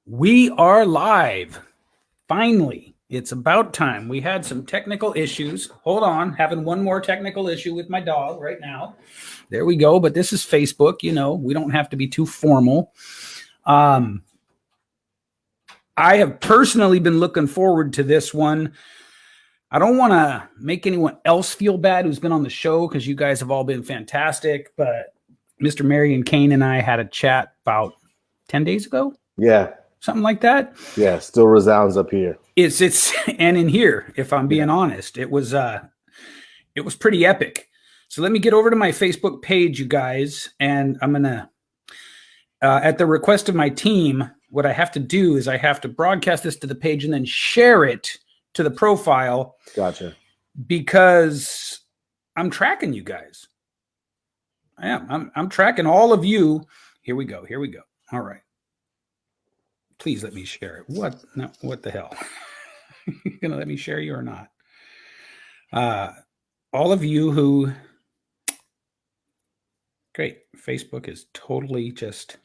We are live. Finally, it's about time. We had some technical issues. Hold on, having one more technical issue with my dog right now. There we go. But this is Facebook. You know, we don't have to be too formal. I have personally been looking forward to this one. I don't want to make anyone else feel bad who's been on the show because you guys have all been fantastic. But Mr. Marion Kane and I had a chat about 10 days ago. Yeah. Something like that. Yeah, still resounds up here. It's and in here, if I'm being honest, it was pretty epic. So let me get over to my Facebook page, you guys, and I'm gonna at the request of my team, what I have to do is I have to broadcast this to the page and then share it to the profile. Gotcha. Because I'm tracking you guys. I am. I'm tracking all of you. Here we go. All right. Please let me share it. What? No, what the hell? You gonna let me share you or not? All of you who, great. Facebook is totally just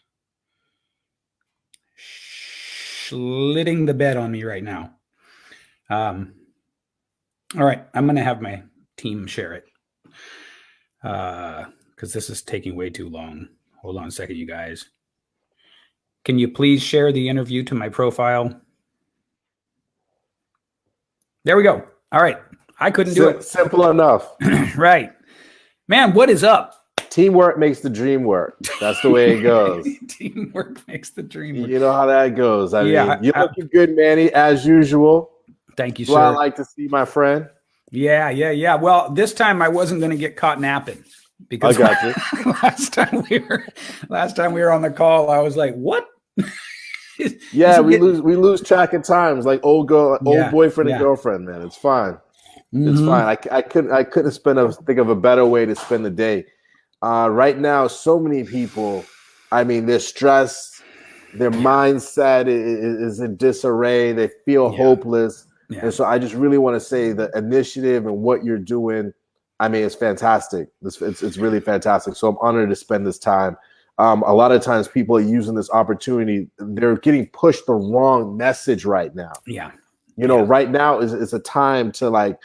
slitting the bed on me right now. All right, I'm gonna have my team share it because this is taking way too long. Hold on a second, you guys. Can you please share the interview to my profile? There we go. All right. I couldn't do it. Simple enough. Right. Man, what is up? Teamwork makes the dream work. That's the way it goes. Teamwork makes the dream work. You know how that goes. I mean, you're looking good, Manny, as usual. Thank you, sir. Well, I like to see my friend. Yeah. Well, this time I wasn't going to get caught napping. Because I got you. last time we were on the call, I was like, "What?" Yeah, we lose track of times, like old boyfriend and girlfriend. Man, it's fine. Mm-hmm. It's fine. I couldn't think of a better way to spend the day. Right now, so many people. I mean, they're stressed. Their mindset is in disarray. They feel hopeless, and so I just really want to say the initiative and what you're doing. I mean, it's fantastic. It's really fantastic. So I'm honored to spend this time. A lot of times people are using this opportunity. They're getting pushed the wrong message right now. Yeah. Right now is a time to like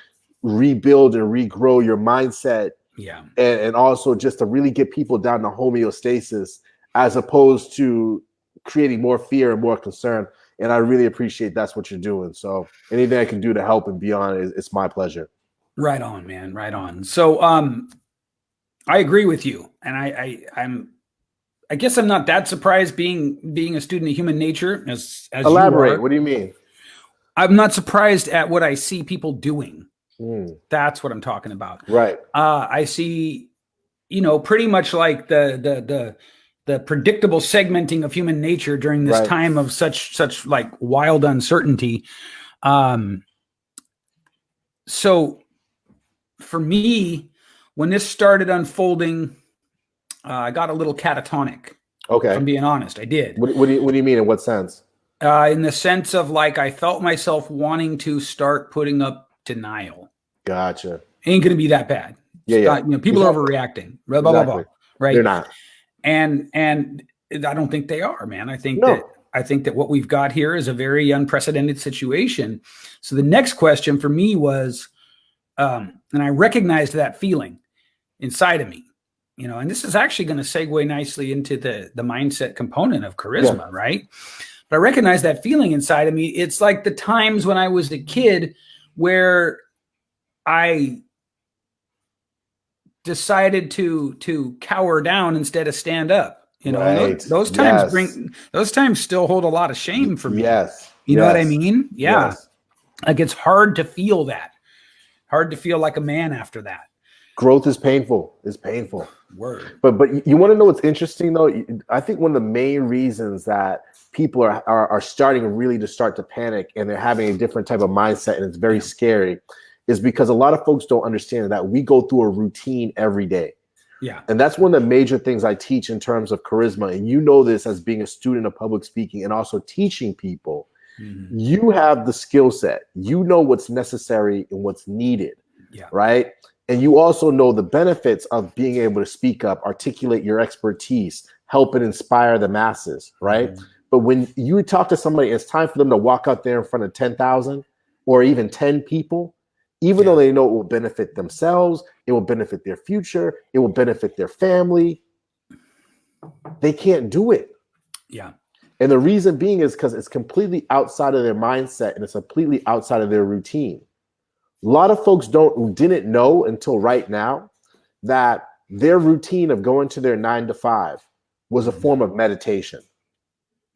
rebuild and regrow your mindset. Yeah. And also just to really get people down to homeostasis as opposed to creating more fear and more concern. And I really appreciate that's what you're doing. So anything I can do to help and beyond, it's my pleasure. Right on, man. Right on. So I agree with you. And I guess I'm not that surprised being a student of human nature as Elaborate. You are. What do you mean? I'm not surprised at what I see people doing. That's what I'm talking about. Right. I see, pretty much like the predictable segmenting of human nature during this time of such like wild uncertainty. So for me, when this started unfolding, I got a little catatonic. Okay. If I'm being honest, I did. What do you mean? In what sense? In the sense of like I felt myself wanting to start putting up denial. Gotcha. Ain't gonna be that bad. Yeah. People are overreacting. Blah, blah, blah, right? They're not. And I don't think they are, man. I think that what we've got here is a very unprecedented situation. So the next question for me was, and I recognized that feeling inside of me, and this is actually going to segue nicely into the mindset component of charisma, right? But I recognize that feeling inside of me. It's like the times when I was a kid where I decided to cower down instead of stand up. Those times still hold a lot of shame for me. Yes. You know what I mean? Yeah. Yes. Like it's hard to feel that. Hard to feel like a man after that. Growth is painful. It's painful. Word. But you want to know what's interesting though? I think one of the main reasons that people are starting really to panic and they're having a different type of mindset and it's very scary is because a lot of folks don't understand that we go through a routine every day. Yeah. And that's one of the major things I teach in terms of charisma. And you know this as being a student of public speaking and also teaching people. Mm-hmm. You have the skill set. You know what's necessary and what's needed. Yeah. Right. And you also know the benefits of being able to speak up, articulate your expertise, help and inspire the masses. Right. Mm-hmm. But when you talk to somebody, it's time for them to walk out there in front of 10,000 or even 10 people, even though they know it will benefit themselves, it will benefit their future, it will benefit their family. They can't do it. Yeah. And the reason being is because it's completely outside of their mindset and it's completely outside of their routine. A lot of folks didn't know until right now that their routine of going to their 9 to 5 was a form of meditation.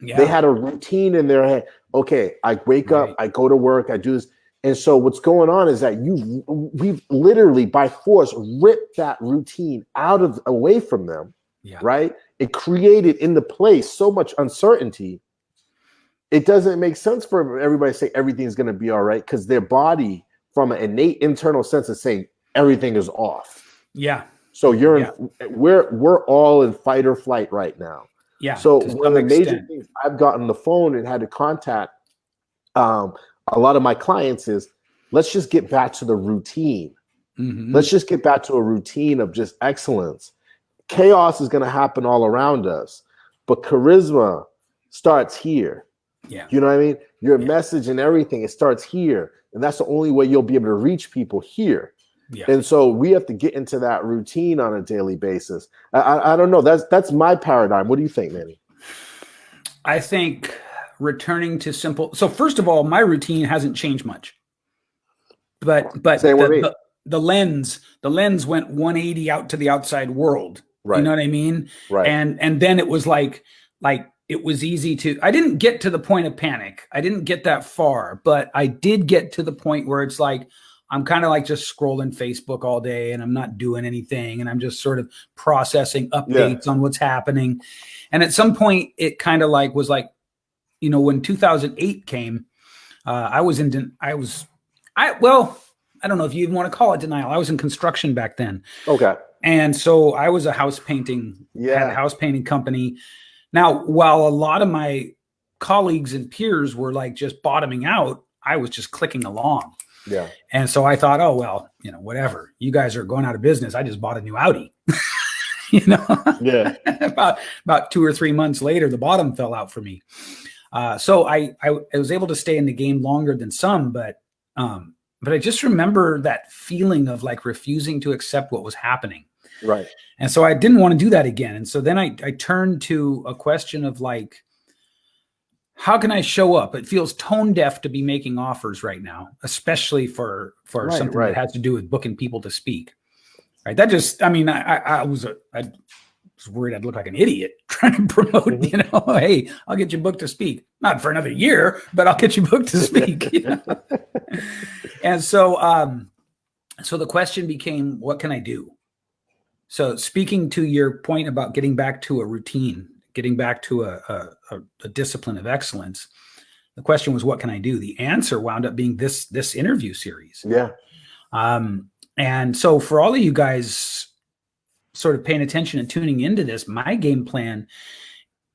Yeah. They had a routine in their head. Okay, I wake up, I go to work, I do this. And so what's going on is that we've literally by force ripped that routine away from them, right? It created in the place so much uncertainty. It doesn't make sense for everybody to say everything's going to be all right because their body, from an innate internal sense, is saying everything is off. Yeah. So we're all in fight or flight right now. Yeah. So one of the major things I've gotten on the phone and had to contact a lot of my clients is, let's just get back to the routine. Mm-hmm. Let's just get back to a routine of just excellence. Chaos is going to happen all around us, but charisma starts here. Yeah. You know what I mean? Your message and everything, it starts here. And that's the only way you'll be able to reach people here. Yeah. And so we have to get into that routine on a daily basis. I don't know. That's my paradigm. What do you think, Manny? I think returning to simple. So first of all, my routine hasn't changed much. But the lens went 180 out to the outside world. Right. You know what I mean? Right. And then it was like it was easy I didn't get to the point of panic. I didn't get that far, but I did get to the point where it's like, I'm kind of like just scrolling Facebook all day and I'm not doing anything. And I'm just sort of processing updates on what's happening. And at some point it kind of was like, you know, when 2008 came, I don't know if you even want to call it denial. I was in construction back then. Okay. And so I was a house painting, had a house painting company. Now, while a lot of my colleagues and peers were like just bottoming out, I was just clicking along. Yeah. And so I thought, oh, well, you know, whatever. You guys are going out of business. I just bought a new Audi. You know? Yeah. about 2 or 3 months later, the bottom fell out for me. So I was able to stay in the game longer than some, but I just remember that feeling of like refusing to accept what was happening. Right. And so I didn't want to do that again. And so then I turned to a question of like, how can I show up? It feels tone deaf to be making offers right now, especially for something that has to do with booking people to speak. Right. That just, I mean, I was worried I'd look like an idiot trying to promote, you know, hey, I'll get you booked to speak. Not for another year, but I'll get you booked to speak. You know? And so the question became, what can I do? So speaking to your point about getting back to a routine, getting back to a discipline of excellence, the question was, what can I do? The answer wound up being this interview series. Yeah. And so for all of you guys sort of paying attention and tuning into this, my game plan,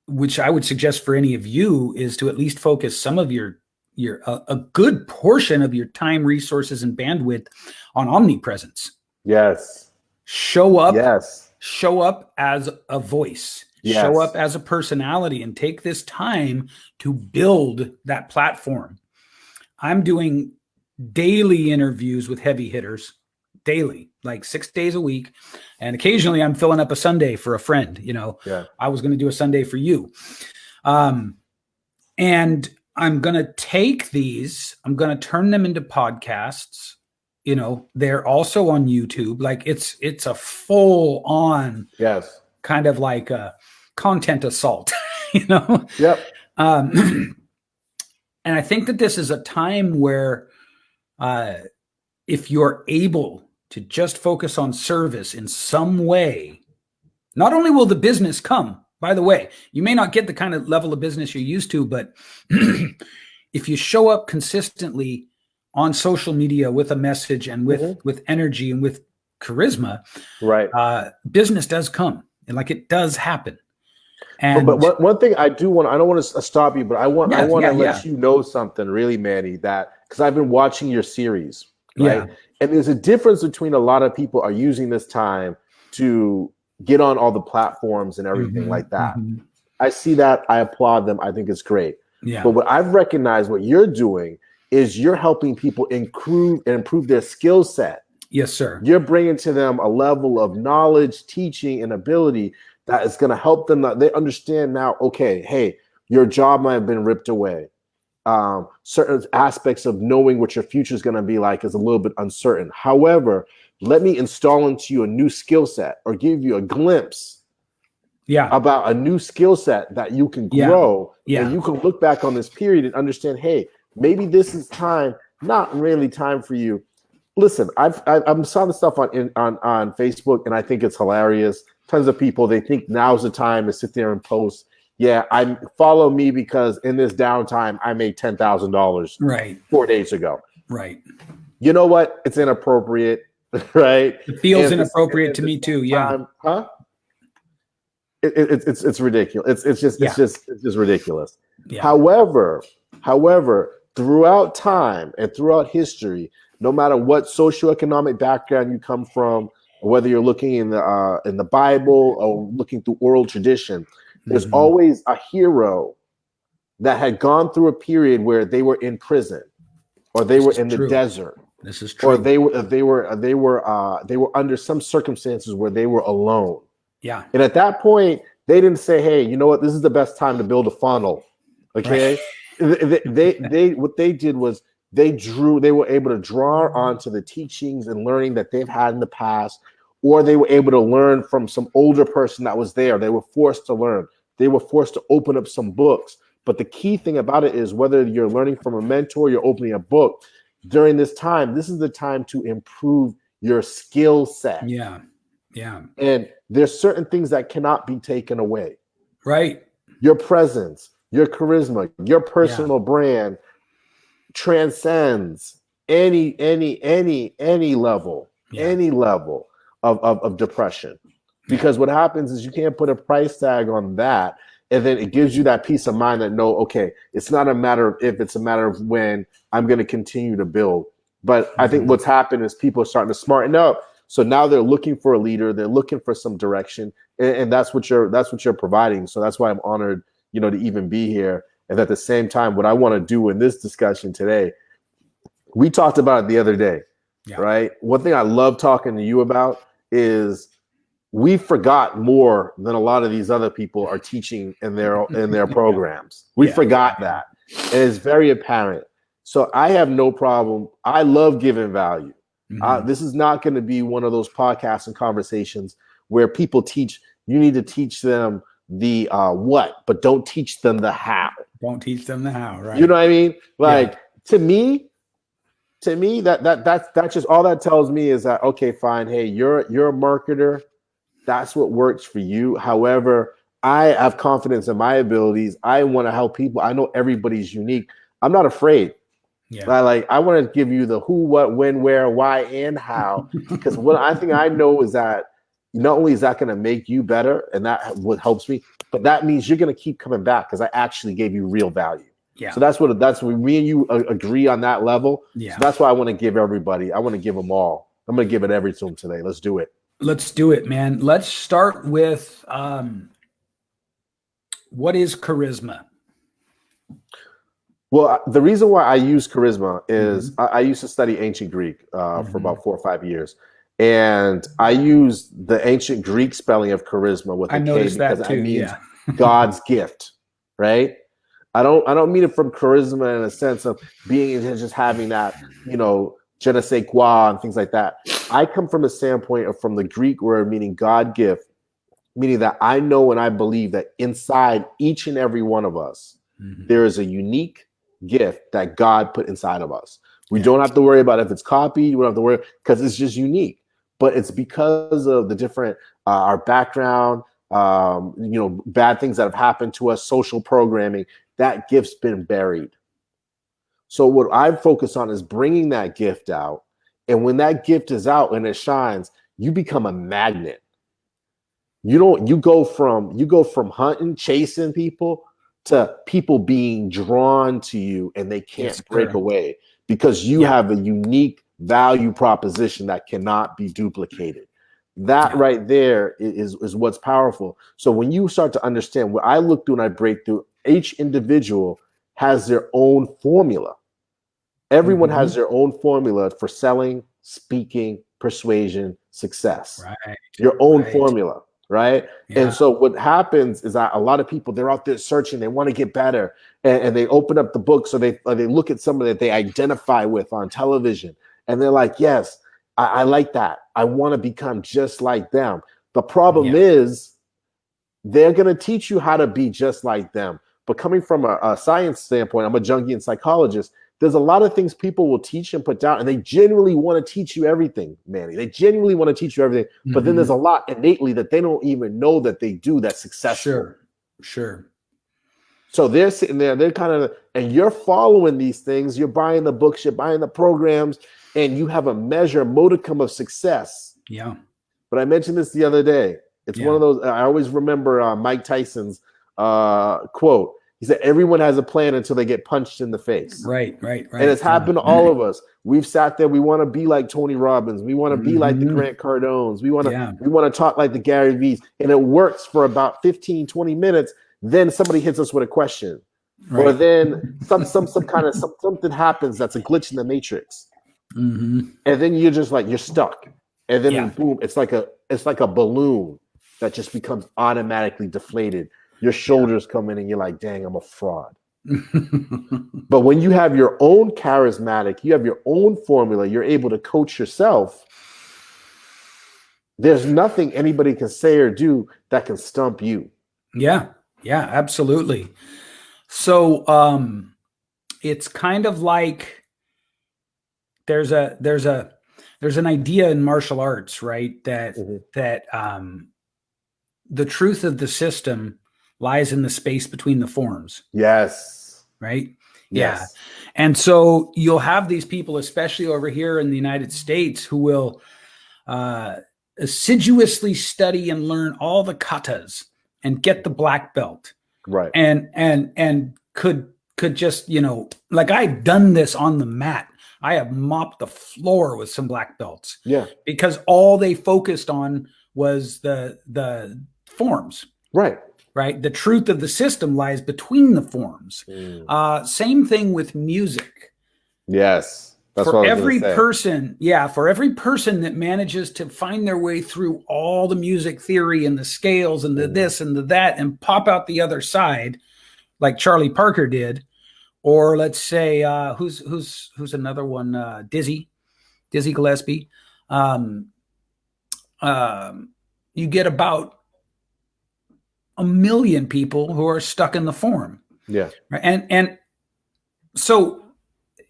which I would suggest for any of you, is to at least focus some of a good portion of your time, resources, and bandwidth on omnipresence. Yes. Show up. Yes. Show up as a voice. Yes. Show up as a personality and take this time to build that platform. I'm doing daily interviews with heavy hitters, daily, like 6 days a week. And occasionally I'm filling up a Sunday for a friend. You know, I was going to do a Sunday for you. And I'm going to take these, I'm going to turn them into podcasts. You know, they're also on YouTube. Like it's a full on kind of like a content assault, you know? Yep. And I think that this is a time where if you're able to just focus on service in some way, not only will the business come, by the way, you may not get the kind of level of business you're used to, but if you show up consistently on social media with a message and with energy and with charisma, business does come, and like it does happen. And but one thing I don't want to stop you, but I want to let you know something really, Manny, that because I've been watching your series, right? And there's a difference between a lot of people are using this time to get on all the platforms and everything like that. I see that. I applaud them. I think it's great. Yeah. But what I've recognized, what you're doing is you're helping people improve their skill set. Yes, sir. You're bringing to them a level of knowledge, teaching, and ability that is going to help them. They understand now, okay, hey, your job might have been ripped away. Certain aspects of knowing what your future is going to be like is a little bit uncertain. However, let me install into you a new skill set or give you a glimpse about a new skill set that you can grow. And you can look back on this period and understand, hey, maybe this is time, not really time for you. Listen, I saw the stuff on Facebook, and I think it's hilarious. Tons of people, they think now's the time to sit there and post, follow me because in this downtime, I made $10,000 4 days ago. Right. You know what? It's inappropriate, right? It feels inappropriate to me too. Yeah. Huh? It's ridiculous. It's just ridiculous. Yeah. However, throughout time and throughout history, no matter what socioeconomic background you come from, whether you're looking in the Bible or looking through oral tradition, there's always a hero that had gone through a period where they were in prison, or they were in the desert. This is true. Or they were under some circumstances where they were alone. Yeah. And at that point, they didn't say, "Hey, you know what? This is the best time to build a funnel." Okay. Right. They what they did was they were able to draw onto the teachings and learning that they've had in the past, or they were able to learn from some older person that was there. They were forced to learn. They were forced to open up some books. But the key thing about it is whether you're learning from a mentor, you're opening a book, during this time, this is the time to improve your skill set. Yeah. Yeah. And there's certain things that cannot be taken away. Right. Your presence, your charisma, your personal brand transcends any level, any level of depression. Because what happens is you can't put a price tag on that. And then it gives you that peace of mind that okay, it's not a matter of if, it's a matter of when I'm going to continue to build. But I think what's happened is people are starting to smarten up. So now they're looking for a leader. They're looking for some direction. And that's what you're providing. So that's why I'm honored, to even be here. And at the same time, what I want to do in this discussion today, we talked about it the other day, right? One thing I love talking to you about is we forgot more than a lot of these other people are teaching in their programs. We forgot that. And it's very apparent. So I have no problem. I love giving value. This is not going to be one of those podcasts and conversations where people teach, you need to teach them the what, but don't teach them the how. Don't teach them the how, right? You know what I mean? Like to me, that's just all that tells me is that, okay, fine. Hey, you're a marketer. That's what works for you. However, I have confidence in my abilities. I want to help people. I know everybody's unique. I'm not afraid. Yeah. I want to give you the who, what, when, where, why, and how. Because what I think I know is that not only is that going to make you better, and that what helps me, but that means you're going to keep coming back because I actually gave you real value. Yeah. So that's what me and you agree on that level. Yeah. So that's why I want to give everybody. I want to give them all. I'm going to give it everything to them today. Let's do it. Let's do it, man. Let's start with what is charisma? Well, the reason why I use charisma is I used to study ancient Greek for about 4 or 5 years. And I use the ancient Greek spelling of charisma with a K because I mean God's gift, right? I don't mean it from charisma in a sense of being just having that, je ne sais quoi and things like that. I come from a standpoint of from the Greek word meaning God gift, meaning that I know and I believe that inside each and every one of us, there is a unique gift that God put inside of us. We don't have to worry about if it's copied. We don't have to worry because it's just unique. But it's because of the different our background, bad things that have happened to us, social programming. That gift's been buried. So what I focus on is bringing that gift out. And when that gift is out and it shines, you become a magnet. You go from hunting, chasing people to people being drawn to you and they can't break away because you have a unique value proposition that cannot be duplicated. That right there is what's powerful. So when you start to understand what I look through and I break through, each individual has their own formula. Everyone has their own formula for selling, speaking, persuasion, success. Right. Your own formula, right? Yeah. And so what happens is that a lot of people, they're out there searching, they want to get better, and they open up the books, or they look at someone that they identify with on television, and they're like, yes, I like that. I want to become just like them. The problem is they're going to teach you how to be just like them. But coming from a science standpoint, I'm a Jungian psychologist. There's a lot of things people will teach and put down, and they genuinely want to teach you everything, Manny. They genuinely want to teach you everything. But then there's a lot innately that they don't even know that they do that's successful. Sure. So they're sitting there, they're kind of, and you're following these things. You're buying the books, you're buying the programs, and you have a modicum of success. Yeah. But I mentioned this the other day. It's one of those, I always remember Mike Tyson's quote. He said, everyone has a plan until they get punched in the face. Right. And it's happened to all of us. We've sat there. We want to be like Tony Robbins. We want to be like the Grant Cardones. We want to talk like the Gary V's. And it works for about 15, 20 minutes. Then somebody hits us with a question. Or then something happens that's a glitch in the matrix. And then you're just like, you're stuck. And then boom, it's like a balloon that just becomes automatically deflated. Your shoulders come in and you're like, dang, I'm a fraud. But when you have your own charismatic, you have your own formula, you're able to coach yourself. There's nothing anybody can say or do that can stump you. Yeah, absolutely. So it's kind of like there's an idea in martial arts, right? That the truth of the system lies in the space between the forms. Yes. Right? Yes. Yeah. And so you'll have these people, especially over here in the United States, who will assiduously study and learn all the katas and get the black belt. Right. And could just, like I've done this on the mat. I have mopped the floor with some black belts. Yeah. Because all they focused on was the forms. Right. The truth of the system lies between the forms. Same thing with music. Yes. That's for what I was every gonna say. person, for every person that manages to find their way through all the music theory and the scales and the this and the that and pop out the other side, like Charlie Parker did, or let's say who's another one, Dizzy Gillespie. You get about 1 million people who are stuck in the form. Yeah. And so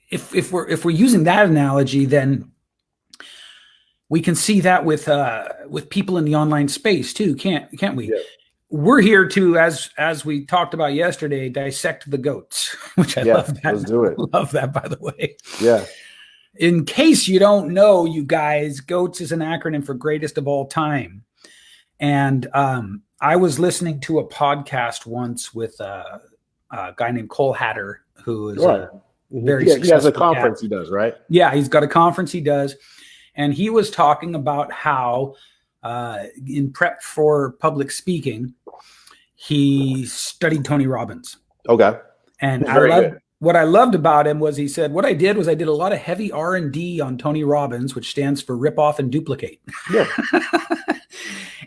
if we're using that analogy, then we can see that with people in the online space too, can't we? Yeah. We're here to, as we talked about yesterday, dissect the goats, which I love that. Let's do it. Love that, by the way. Yeah. In case you don't know, you guys, GOATS is an acronym for greatest of all time. And I was listening to a podcast once with a guy named Cole Hatter, who is very successful. He has a conference he does, right? Yeah, he's got a conference he does. And he was talking about how in prep for public speaking, he studied Tony Robbins. Okay. And what I loved about him was he said, what I did was I did a lot of heavy R&D on Tony Robbins, which stands for rip off and duplicate. Yeah.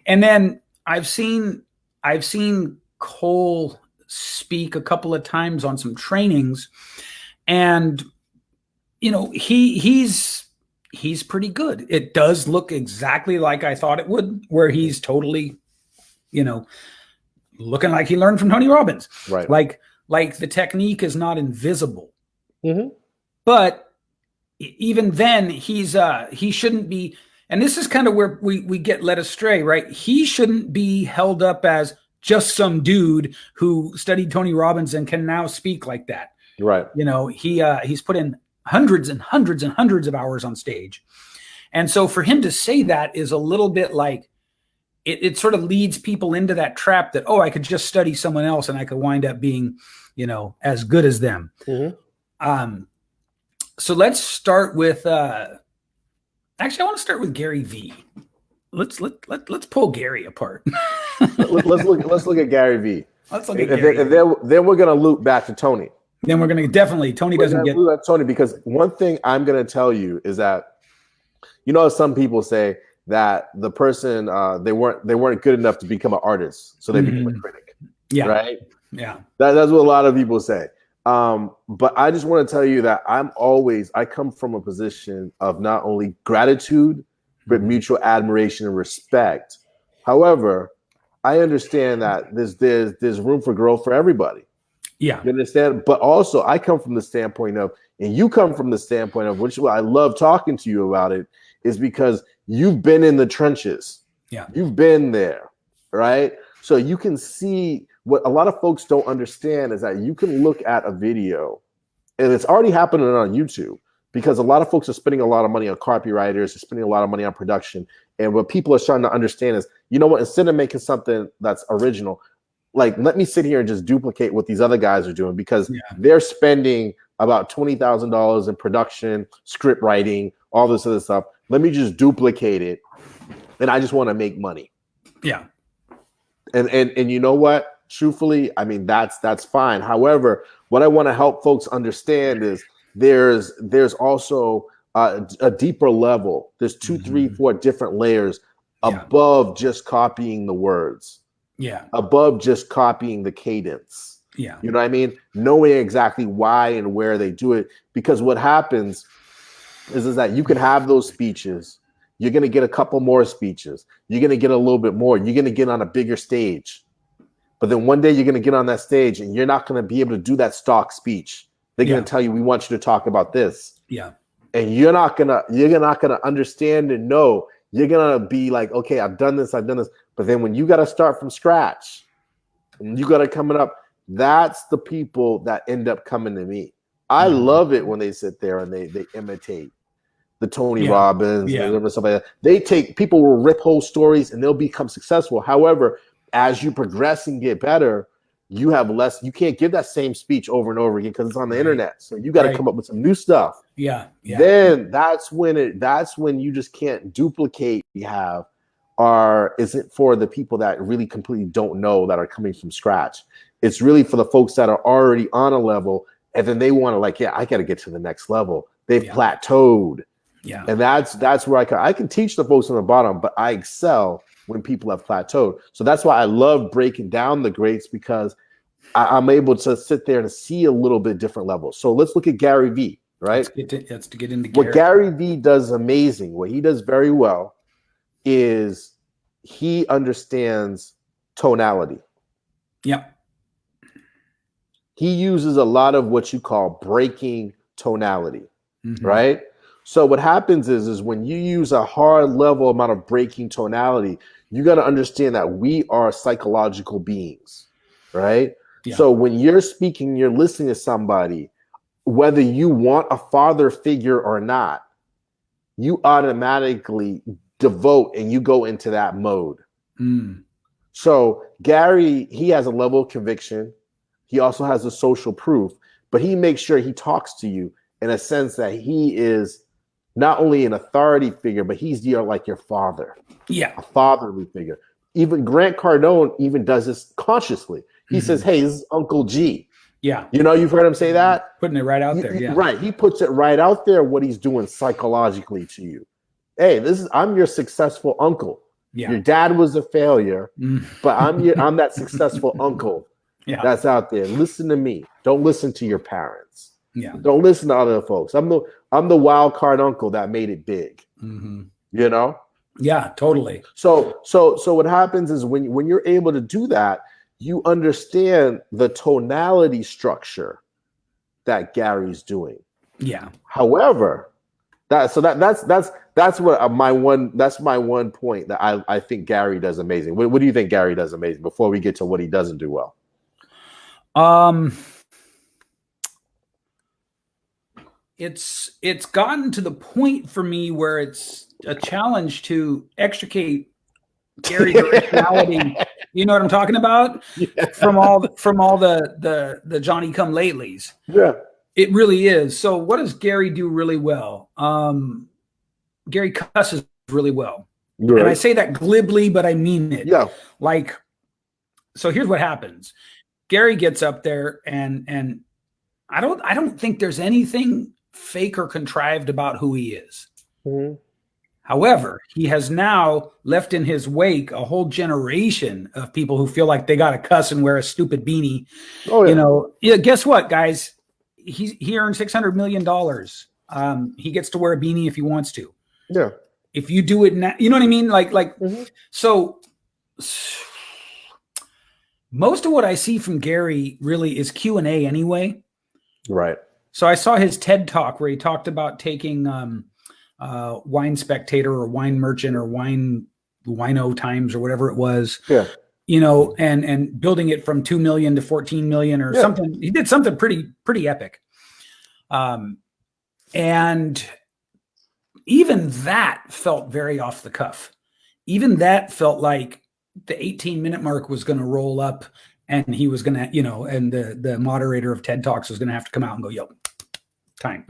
And then I've seen Cole speak a couple of times on some trainings, and he's pretty good. It does look exactly like I thought it would, where he's totally, looking like he learned from Tony Robbins. Right. Like the technique is not invisible. Mm-hmm. But even then, he shouldn't be. And this is kind of where we get led astray, right? He shouldn't be held up as just some dude who studied Tony Robbins and can now speak like that. Right. He's put in hundreds and hundreds and hundreds of hours on stage. And so for him to say that is a little bit like, it sort of leads people into that trap that, I could just study someone else and I could wind up being, as good as them. Mm-hmm. So let's start with, actually, I want to start with Gary V. let's pull Gary apart. let's look at Gary V. Let's look at Gary. And then we're gonna loop back to Tony. Then we're gonna definitely Tony doesn't get Tony, because one thing I'm gonna tell you is that, you know, some people say that the person they weren't good enough to become an artist, so they became a critic. Yeah. Right. Yeah. That's what a lot of people say. But I just want to tell you that I come from a position of not only gratitude, but mutual admiration and respect. However, I understand that there's room for growth for everybody. Yeah. You understand? But also I come from the standpoint of, and you come from the standpoint of, which I love talking to you about it, is because you've been in the trenches. Yeah. You've been there, right? So you can see what a lot of folks don't understand is that you can look at a video, and it's already happening on YouTube, because a lot of folks are spending a lot of money on copywriters, they're spending a lot of money on production. And what people are trying to understand is, you know what, instead of making something that's original, like, let me sit here and just duplicate what these other guys are doing, because they're spending about $20,000 in production, script writing, all this other stuff. Let me just duplicate it, and I just want to make money. Yeah. And you know what? Truthfully, I mean, that's fine. However, what I want to help folks understand is there's also a deeper level. There's 2, 3, 4 different layers above just copying the words. Yeah. Above just copying the cadence. Yeah. You know what I mean? Knowing exactly why and where they do it. Because what happens is that you can have those speeches. You're going to get a couple more speeches. You're going to get a little bit more. You're going to get on a bigger stage. But then one day you're going to get on that stage and you're not going to be able to do that stock speech. They're going to tell you, we want you to talk about this. Yeah. And you're not going to understand and know. You're going to be like, okay, I've done this. But then when you got to start from scratch and you got to come up, that's the people that end up coming to me. I love it when they sit there and they imitate the Tony Robbins and stuff like that. People will rip whole stories and they'll become successful. However, as you progress and get better, you have less. You can't give that same speech over and over again because it's on the internet. So you got to come up with some new stuff. Yeah. Then that's when you just can't duplicate. Is it for the people that really completely don't know, that are coming from scratch? It's really for the folks that are already on a level, and then they want to I got to get to the next level. They've plateaued. Yeah. And that's where I can teach the folks on the bottom, but I excel when people have plateaued. So that's why I love breaking down the greats, because I'm able to sit there and see a little bit different levels. So let's look at Gary V, right? Let's get into Gary. What Gary V does amazing, what he does very well, is he understands tonality. Yep. He uses a lot of what you call breaking tonality, right? So what happens is when you use a hard level amount of breaking tonality, you got to understand that we are psychological beings, right? Yeah. So when you're speaking, you're listening to somebody, whether you want a father figure or not, you automatically devote and you go into that mode. So Gary, he has a level of conviction. He also has a social proof, but he makes sure he talks to you in a sense that he is not only an authority figure, but he's like your father. Yeah. A fatherly figure. Even Grant Cardone even does this consciously. He says, hey, this is Uncle G. Yeah. You know, you've heard him say that? Putting it right out there. Yeah. Right. He puts it right out there, what he's doing psychologically to you. Hey, I'm your successful uncle. Yeah. Your dad was a failure, but I'm that successful uncle that's out there. Listen to me. Don't listen to your parents. Yeah. Don't listen to other folks. I'm the wild card uncle that made it big. You know? Yeah, totally. So what happens is when you're able to do that, you understand the tonality structure that Gary's doing. Yeah. However, that's what my one point that I think Gary does amazing. What do you think Gary does amazing before we get to what he doesn't do well? It's gotten to the point for me where it's a challenge to extricate Gary's originality. You know what I'm talking about? Yeah. From all the Johnny come latelys. Yeah. It really is. So what does Gary do really well? Gary cusses really well. Right. And I say that glibly, but I mean it. Yeah. Like, so here's what happens. Gary gets up there and I don't think there's anything fake or contrived about who he is. Mm-hmm. However, he has now left in his wake a whole generation of people who feel like they got to cuss and wear a stupid beanie. Oh, yeah. Yeah, guess what, guys? He earned $600 million. He gets to wear a beanie if he wants to. Yeah. If you do it now, you know what I mean? So most of what I see from Gary really is Q&A anyway. Right. So I saw his TED talk where he talked about taking Wine Spectator or Wine Merchant or Wino Times or whatever it was. Yeah. And building it from 2 million to 14 million or something. He did something pretty epic. And even that felt very off the cuff. Even that felt like the 18-minute mark was going to roll up and he was going to, and the moderator of TED Talks was going to have to come out and go, yo, time.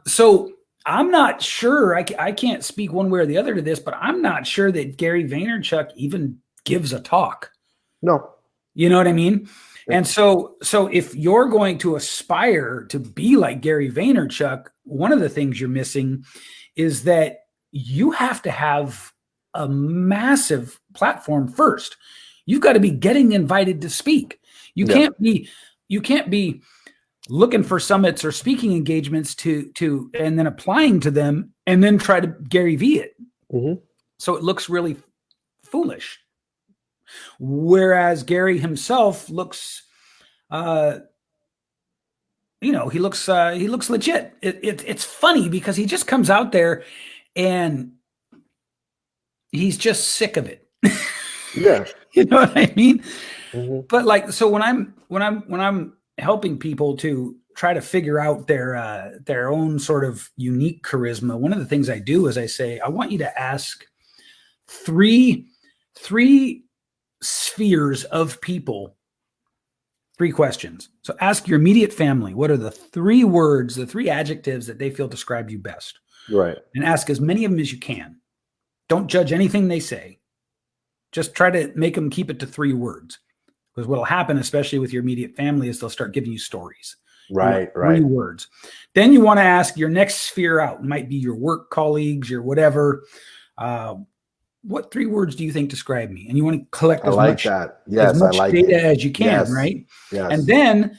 So I'm not sure. I can't speak one way or the other to this, but I'm not sure that Gary Vaynerchuk even gives a talk. No. You know what I mean? And so if you're going to aspire to be like Gary Vaynerchuk, one of the things you're missing is that you have to have a massive platform first. You've got to be getting invited to speak. You can't be looking for summits or speaking engagements to and then applying to them and then try to Gary V it. Mm-hmm. So it looks really foolish. Whereas Gary himself looks, he looks legit. It's funny because he just comes out there and he's just sick of it. Yeah. You know what I mean? Mm-hmm. But so when I'm helping people to try to figure out their own sort of unique charisma, one of the things I do is I say, I want you to ask three spheres of people 3 questions. So ask your immediate family, what are the 3 words, the 3 adjectives that they feel describe you best? Right. And ask as many of them as you can. Don't judge anything they say. Just try to make them keep it to 3 words. Because what will happen, especially with your immediate family, is they'll start giving you stories. Right. 3 words. Then you want to ask your next sphere out. It might be your work colleagues, your whatever. What 3 words do you think describe me? And you want to collect as much data as you can, right? Yes. And then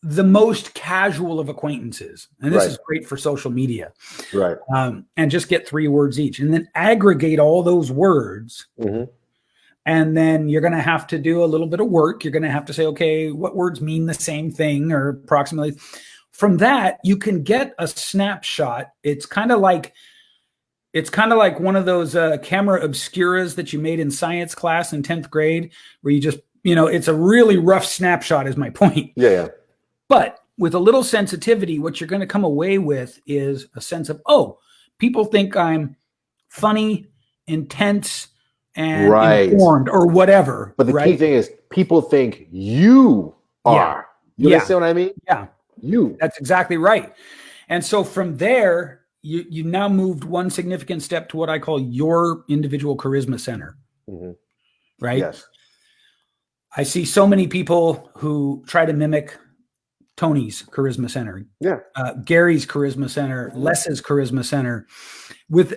the most casual of acquaintances. And this is great for social media. Right. And just get 3 words each. And then aggregate all those words. Mm-hmm. And then you're going to have to do a little bit of work. You're going to have to say, okay, what words mean the same thing or approximately. From that, you can get a snapshot. It's kind of like one of those camera obscuras that you made in science class in 10th grade, where you just, it's a really rough snapshot is my point. Yeah. But with a little sensitivity, what you're going to come away with is a sense of, oh, people think I'm funny, intense, and informed or whatever. But the key thing is people think you are. You understand what I mean? Yeah. You. That's exactly right. And so from there, you now moved one significant step to what I call your individual charisma center. Mm-hmm. Right? Yes. I see so many people who try to mimic Tony's charisma center. Yeah. Gary's charisma center, Les's charisma center.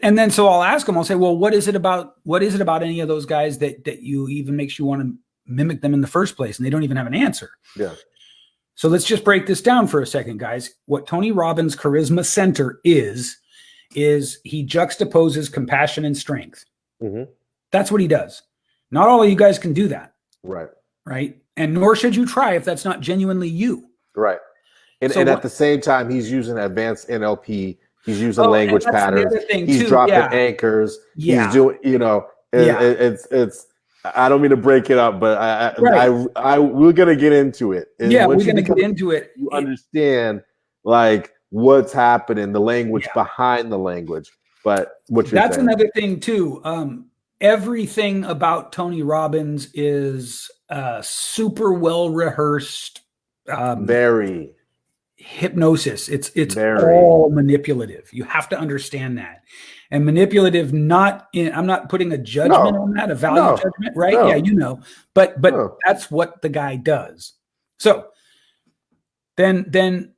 And then so I'll ask them, I'll say, well, what is it about any of those guys that you even makes you want to mimic them in the first place? And they don't even have an answer. Yeah. So let's just break this down for a second, guys. What Tony Robbins' charisma center is he juxtaposes compassion and strength. Mm-hmm. That's what he does. Not all of you guys can do that. Right. Right. And nor should you try if that's not genuinely you. Right. And at the same time, he's using advanced NLP. He's using language patterns. He's dropping anchors. Yeah. He's doing, it's, I don't mean to break it up, but we're going to get into it. And we're going to get into it. You understand what's happening, the language behind the language. But that's another thing too. Everything about Tony Robbins is super well rehearsed. Very. hypnosis. It's all manipulative. You have to understand that. And manipulative, I'm not putting a judgment on that, a value judgment, right? Yeah, but that's what the guy does. So then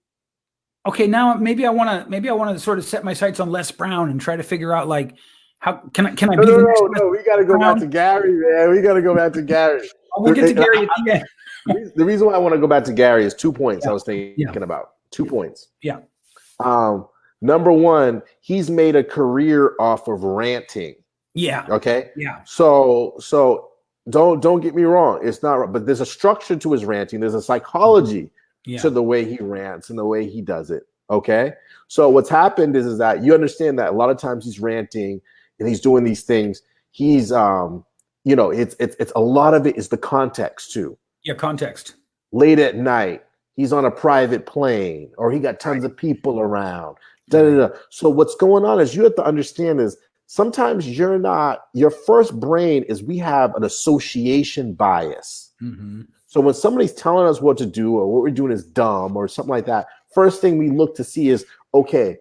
okay, now maybe I want to sort of set my sights on Les Brown and try to figure out like how can I be the next we got to go back to Gary, man. We got to go back to Gary. We'll get to Gary at the end. The reason why I want to go back to Gary is 2 points I was thinking about. 2 points. Yeah. Number one, he's made a career off of ranting. Yeah. Okay. Yeah. So don't get me wrong. It's not, but there's a structure to his ranting. There's a psychology to the way he rants and the way he does it. Okay. So what's happened is that you understand that a lot of times he's ranting and he's doing these things. He's, it's a lot of it is the context too. Yeah. Context. Late at night, he's on a private plane or he got tons of people around. So what's going on is you have to understand is sometimes your first brain is we have an association bias. Mm-hmm. So when somebody's telling us what to do or what we're doing is dumb or something like that, first thing we look to see is, okay,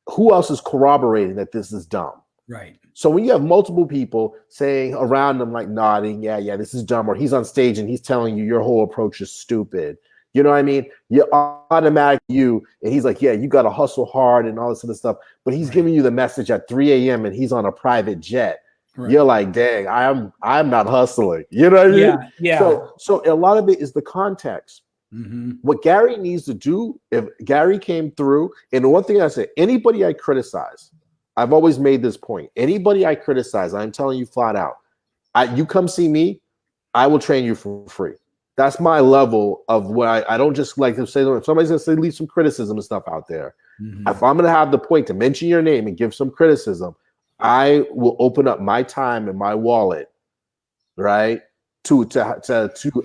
who else is corroborating that this is dumb? Right. So when you have multiple people saying around them, like nodding, yeah, this is dumb, or he's on stage and he's telling you your whole approach is stupid. You know what I mean? You automatically and he's like, yeah, you got to hustle hard and all this other stuff. But he's giving you the message at 3 a.m. and he's on a private jet. Right. You're like, dang, I'm not hustling. You know what I mean? Yeah, yeah. So a lot of it is the context. Mm-hmm. What Gary needs to do, if Gary came through, and one thing I say, anybody I criticize, I've always made this point. Anybody I criticize, I'm telling you flat out, you come see me, I will train you for free. That's my level of what I don't just like to say. If somebody's going to say, leave some criticism and stuff out there. Mm-hmm. If I'm going to have the point to mention your name and give some criticism, I will open up my time and my wallet, right, to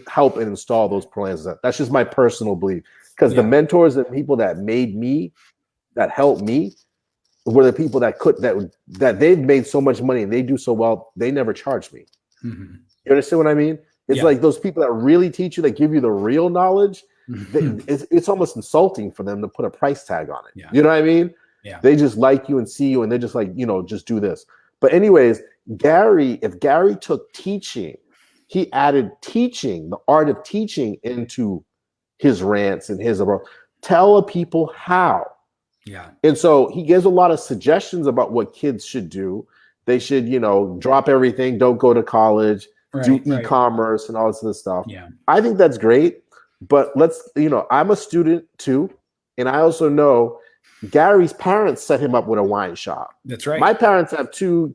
help and install those plans. That's just my personal belief. Because the mentors and people that made me, that helped me, were the people that they've made so much money and they do so well, they never charged me. Mm-hmm. You understand what I mean? It's like those people that really teach you, that give you the real knowledge. It's almost insulting for them to put a price tag on it. Yeah. You know what I mean? Yeah. They just like you and see you and they're just like, just do this. But anyways, if Gary took teaching, he added teaching, the art of teaching into his rants and his approach. Tell people how. Yeah. And so he gives a lot of suggestions about what kids should do. They should, drop everything, don't go to college. Do e-commerce and all this other stuff. Yeah. I think that's great, but I'm a student too. And I also know Gary's parents set him up with a wine shop. That's right. My parents have two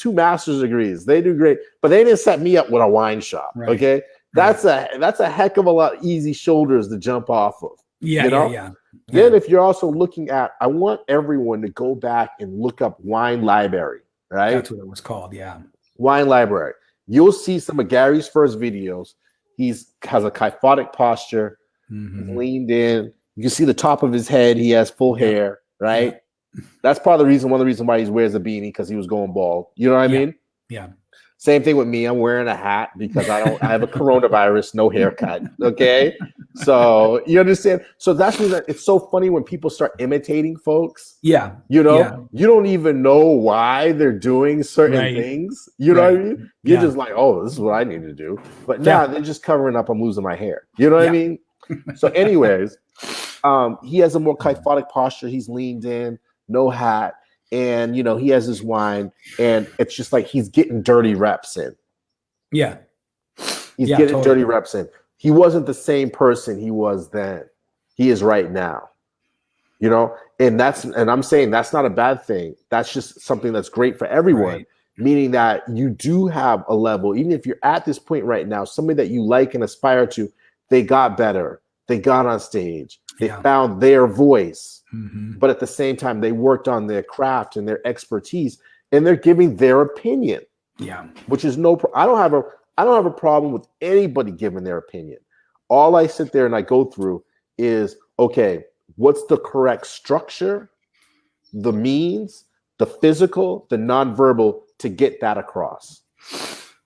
master's degrees. They do great, but they didn't set me up with a wine shop. Right. Okay. That's a heck of a lot easy shoulders to jump off of. Yeah. Yeah. Then if you're also looking at, I want everyone to go back and look up Wine Library, right? That's what it was called. Yeah. Wine Library. You'll see some of Gary's first videos. Has a kyphotic posture, leaned in. You can see the top of his head. He has full hair, right? Yeah. That's probably one of the reasons why he wears a beanie, because he was going bald. You know what I mean? Yeah. Same thing with me. I'm wearing a hat because I have a coronavirus, no haircut. Okay. So you understand? So that's when it's so funny when people start imitating folks. Yeah. You don't even know why they're doing certain things. You know what I mean? You're just like, oh, this is what I need to do. But now they're just covering up I'm losing my hair. You know what I mean? So anyways, he has a more kyphotic posture. He's leaned in, no hat. And, he has his wine and it's just like he's getting dirty reps in. Yeah. He's getting dirty reps in. He wasn't the same person he was then. He is right now. And I'm saying that's not a bad thing. That's just something that's great for everyone. Meaning that you do have a level, even if you're at this point right now, somebody that you like and aspire to, they got better. They got on stage. They found their voice. Mm-hmm. But at the same time, they worked on their craft and their expertise, and they're giving their opinion. Yeah, which is I don't have a problem with anybody giving their opinion. All I sit there and I go through is, okay, what's the correct structure, the means, the physical, the nonverbal to get that across.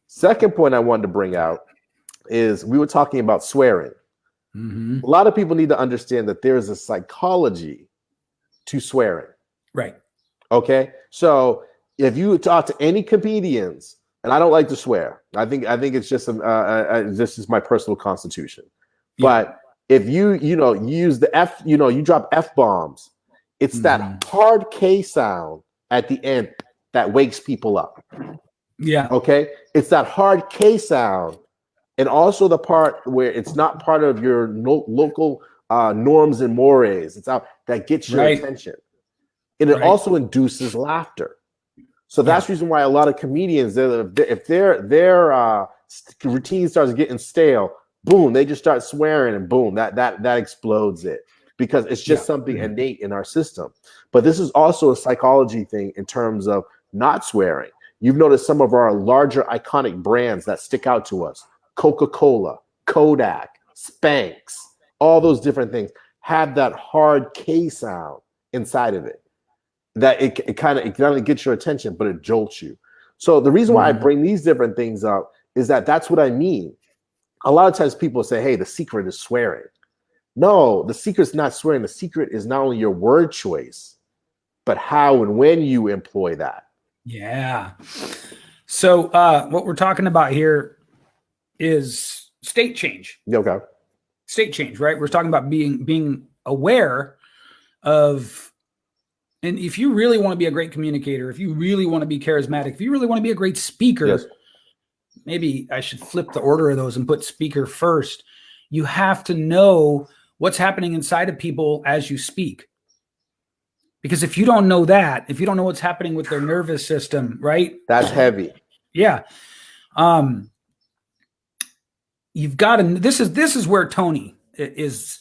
Second point I wanted to bring out is we were talking about swearing. A lot of people need to understand that there is a psychology to swearing. Right. Okay. So if you talk to any comedians, and I don't like to swear, I think it's just this is my personal constitution. Yeah. But if you use the F, you drop F bombs, it's that hard K sound at the end that wakes people up. Yeah. Okay. It's that hard K sound. And also the part where it's not part of your local norms and mores. It's out that gets your attention. And it also induces laughter. So that's the reason why a lot of comedians, if their routine starts getting stale, boom, they just start swearing, and boom, that explodes it, because it's just something innate in our system. But this is also a psychology thing in terms of not swearing. You've noticed some of our larger iconic brands that stick out to us: Coca-Cola, Kodak, Spanx, all those different things have that hard K sound inside of it. That it not only gets your attention, but it jolts you. So the reason why I bring these different things up is that's what I mean. A lot of times people say, hey, the secret is swearing. No, the secret's not swearing. The secret is not only your word choice, but how and when you employ that. Yeah. So what we're talking about here is state change. Okay. State change, right? We're talking about being aware of. And if you really want to be a great communicator, if you really want to be charismatic, if you really want to be a great speaker, maybe I should flip the order of those and put speaker first. You have to know what's happening inside of people as you speak. Because if you don't know that, if you don't know what's happening with their nervous system, right? That's heavy. Yeah. You've got to, this is where Tony is.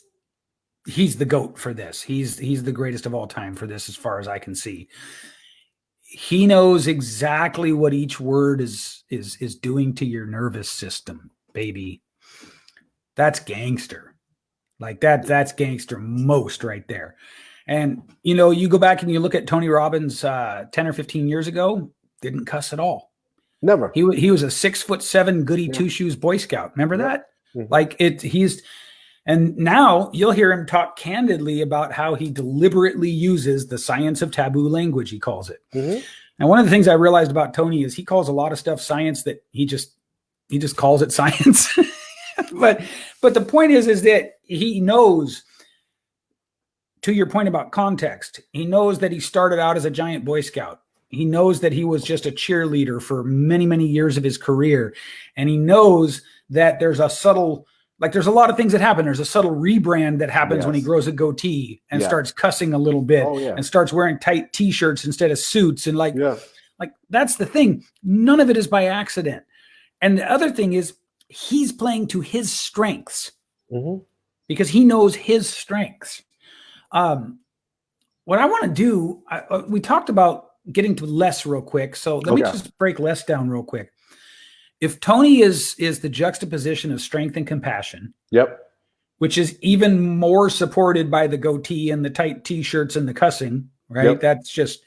He's the GOAT for this. He's the greatest of all time for this, as far as I can see. He knows exactly what each word is doing to your nervous system, baby. That's gangster. Like that's gangster most right there. And you go back and you look at Tony Robbins 10 or 15 years ago, didn't cuss at all. Never. He was a 6'7" goody two shoes Boy Scout. Remember that? Like and now you'll hear him talk candidly about how he deliberately uses the science of taboo language, he calls it. And one of the things I realized about Tony is he calls a lot of stuff science that he just calls it science. but the point is that he knows, to your point about context, he knows that he started out as a giant Boy Scout. He knows that he was just a cheerleader for many, many years of his career. And he knows that there's a lot of things that happen. There's a subtle rebrand that happens when he grows a goatee and starts cussing a little bit and starts wearing tight t-shirts instead of suits. And like that's the thing. None of it is by accident. And the other thing is he's playing to his strengths because he knows his strengths. What I want to do, we talked about getting to Les real quick. So let me just break Les down real quick. If Tony is the juxtaposition of strength and compassion, which is even more supported by the goatee and the tight t-shirts and the cussing, right? That's just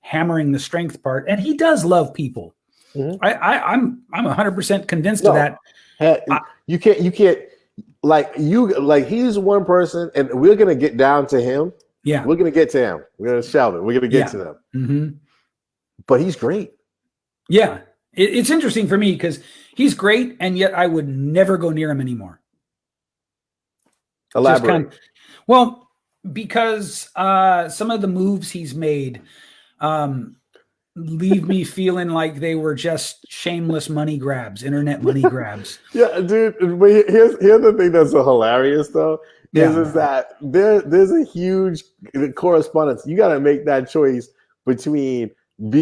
hammering the strength part. And he does love people. I'm 100% convinced of that. You can't he's one person, and we're gonna get down to him. Yeah, we're gonna get to him. We're gonna shelve it. We're gonna get to them. But he's great. Yeah. It's interesting for me because he's great, and yet I would never go near him anymore. Elaborate. Because some of the moves he's made leave me feeling like they were just shameless money grabs, internet money grabs. Yeah, dude. But here's the thing that's so hilarious, though, is that there's a huge correspondence. You got to make that choice between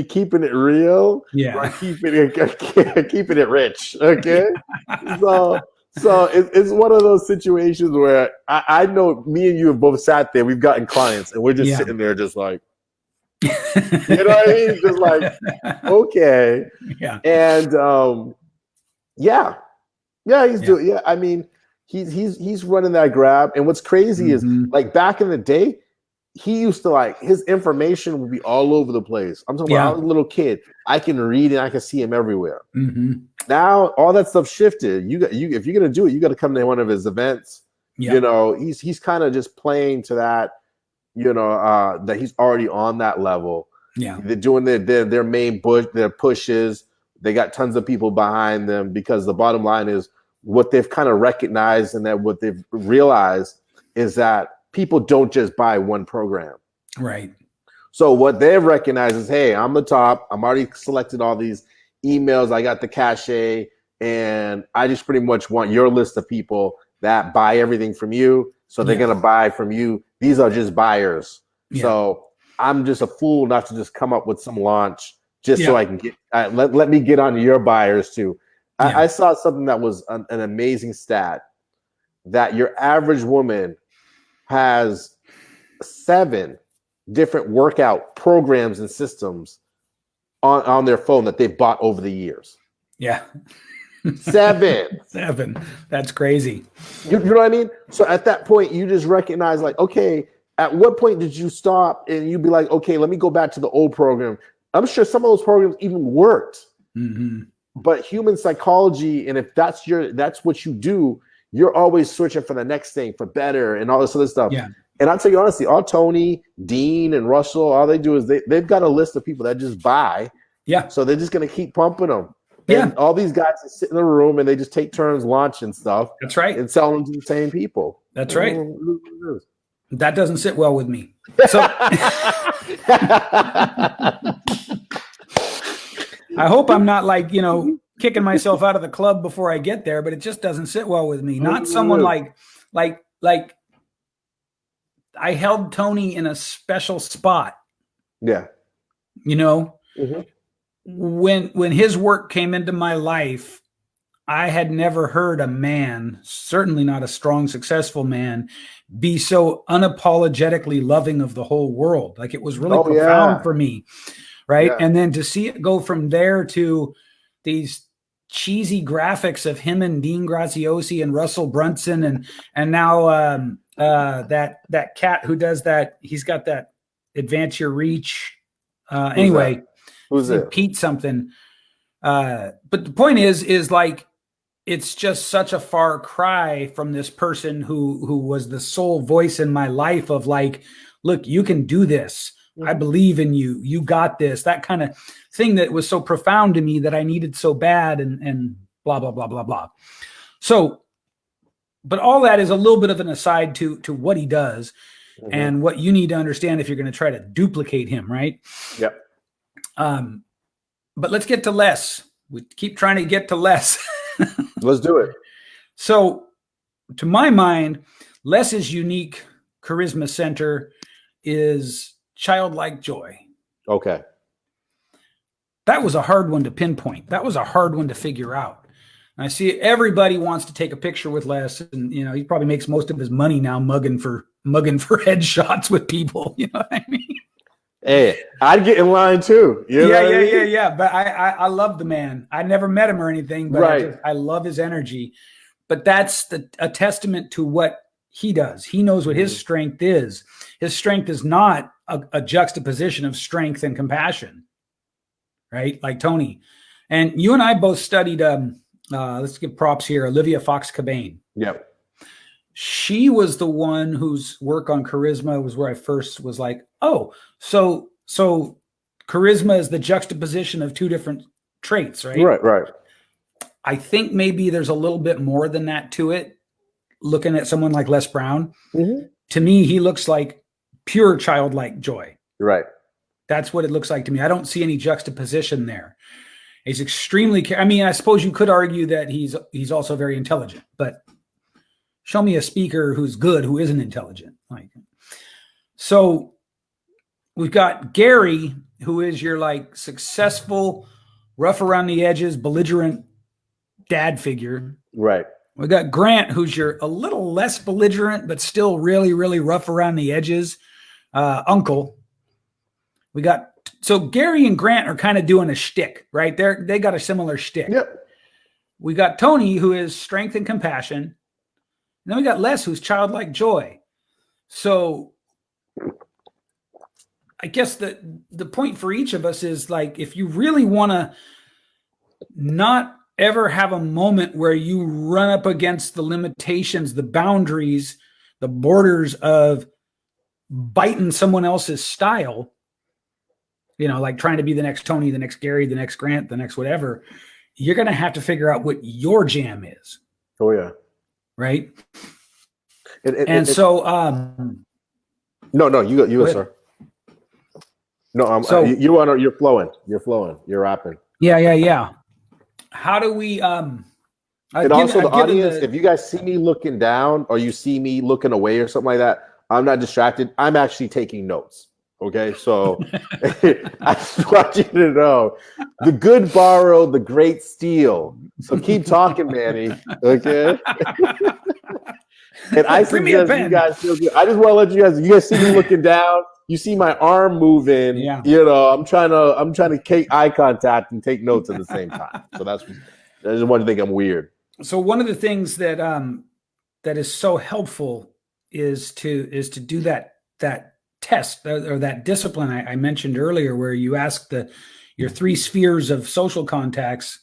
keeping it real, or keeping it rich. Okay, so it's one of those situations where I know me and you have both sat there. We've gotten clients, and we're just sitting there, just like, you know what I mean? Just like, okay, and he's doing. Yeah, I mean, he's running that grab, and what's crazy is like back in the day, he used to his information would be all over the place. I'm talking about I was a little kid. I can read and I can see him everywhere. Now all that stuff shifted. If you're gonna do it, you got to come to one of his events. You know, he's kind of just playing to that, you know, that he's already on that level. Yeah. They're doing their main their pushes. They got tons of people behind them, because the bottom line is what they've kind of recognized, and that what they've realized is that people don't just buy one program. Right. So what they've recognized is, hey, I'm the top. I'm already selected all these emails. I got the cachet, and I just pretty much want your list of people that buy everything from you. So they're going to buy from you. These are just buyers. Yeah. So I'm just a fool not to just come up with some launch just so I can get let me get onto your buyers too. I saw something that was an amazing stat, that your average woman has 7 different workout programs and systems on their phone that they've bought over the years. Yeah. 7. That's crazy. You know what I mean? So at that point, you just recognize, like, okay, at what point did you stop and you'd be like, okay, let me go back to the old program. I'm sure some of those programs even worked. Mm-hmm. But human psychology, and if that's what you do, you're always searching for the next thing, for better and all this other stuff. Yeah. And I'll tell you honestly, all Tony, Dean, and Russell, all they do is they've got a list of people that just buy. Yeah. So they're just going to keep pumping them. Yeah. And all these guys sit in the room and they just take turns launching stuff. That's right. And selling them to the same people. That's right. That doesn't sit well with me. So I hope I'm not, like, you know, kicking myself out of the club before I get there, but it just doesn't sit well with me. Not someone like I held Tony in a special spot. Yeah. You know, when his work came into my life, I had never heard a man, certainly not a strong, successful man, be so unapologetically loving of the whole world. Like, it was really profound for me. Right. Yeah. And then to see it go from there to these cheesy graphics of him and Dean Graziosi and Russell Brunson and now that cat who does that, he's got that Advance Your Reach. Anyway, who's it? Pete something. But the point is like, it's just such a far cry from this person who was the sole voice in my life of, like, look, you can do this. I believe in you. You got this. That kind of thing that was so profound to me that I needed so bad, and blah, blah, blah, blah, blah. So, but all that is a little bit of an aside to what he does and what you need to understand if you're going to try to duplicate him, right? Yep. But let's get to Les. We keep trying to get to Les. Let's do it. So, to my mind, Les's unique charisma center is childlike joy. Okay. That was a hard one to pinpoint. That was a hard one to figure out. And I see everybody wants to take a picture with Les, and, you know, he probably makes most of his money now mugging for headshots with people. You know what I mean? Hey, I'd get in line too. You know yeah. But I love the man. I never met him or anything, but I love his energy. But that's a testament to what he does. He knows what his strength is. His strength is not a juxtaposition of strength and compassion, right? Like Tony. And you and I both studied, let's give props here, Olivia Fox-Cabane. Yep. She was the one whose work on charisma was where I first was like, oh, so charisma is the juxtaposition of two different traits, right? Right. I think maybe there's a little bit more than that to it. Looking at someone like Les Brown, to me, he looks like pure childlike joy. Right. That's what it looks like to me. I don't see any juxtaposition there. He's extremely, I mean, I suppose you could argue that he's also very intelligent, but show me a speaker who's good, who isn't intelligent. Like, so we've got Gary, who is your, like, successful, rough around the edges, belligerent dad figure. Right. We got Grant, who's your a little less belligerent, but still really, really rough around the edges uncle. So Gary and Grant are kind of doing a shtick, right? They got a similar shtick. Yep. We got Tony, who is strength and compassion. And then we got Les, who's childlike joy. So I guess the point for each of us is, like, if you really want to not ever have a moment where you run up against the limitations, the boundaries, the borders of biting someone else's style, like trying to be the next Tony, the next Gary, the next Grant, the next whatever, you're going to have to figure out what your jam is. Oh, yeah. Right. No, you go, sir. No, you're flowing. You're rapping. Yeah. How do we, and also the audience, if you guys see me looking down or you see me looking away or something like that, I'm not distracted. I'm actually taking notes. Okay. So I just want you to know the good borrow, the great steal. So keep talking, Manny. Okay. And I suggest you guys feel good. I just want to let you guys see me looking down. You see my arm moving. Yeah. I'm trying to take eye contact and take notes at the same time. So I just want to think I'm weird. So one of the things that is so helpful is to do that test or that discipline I mentioned earlier, where you ask your 3 spheres of social contacts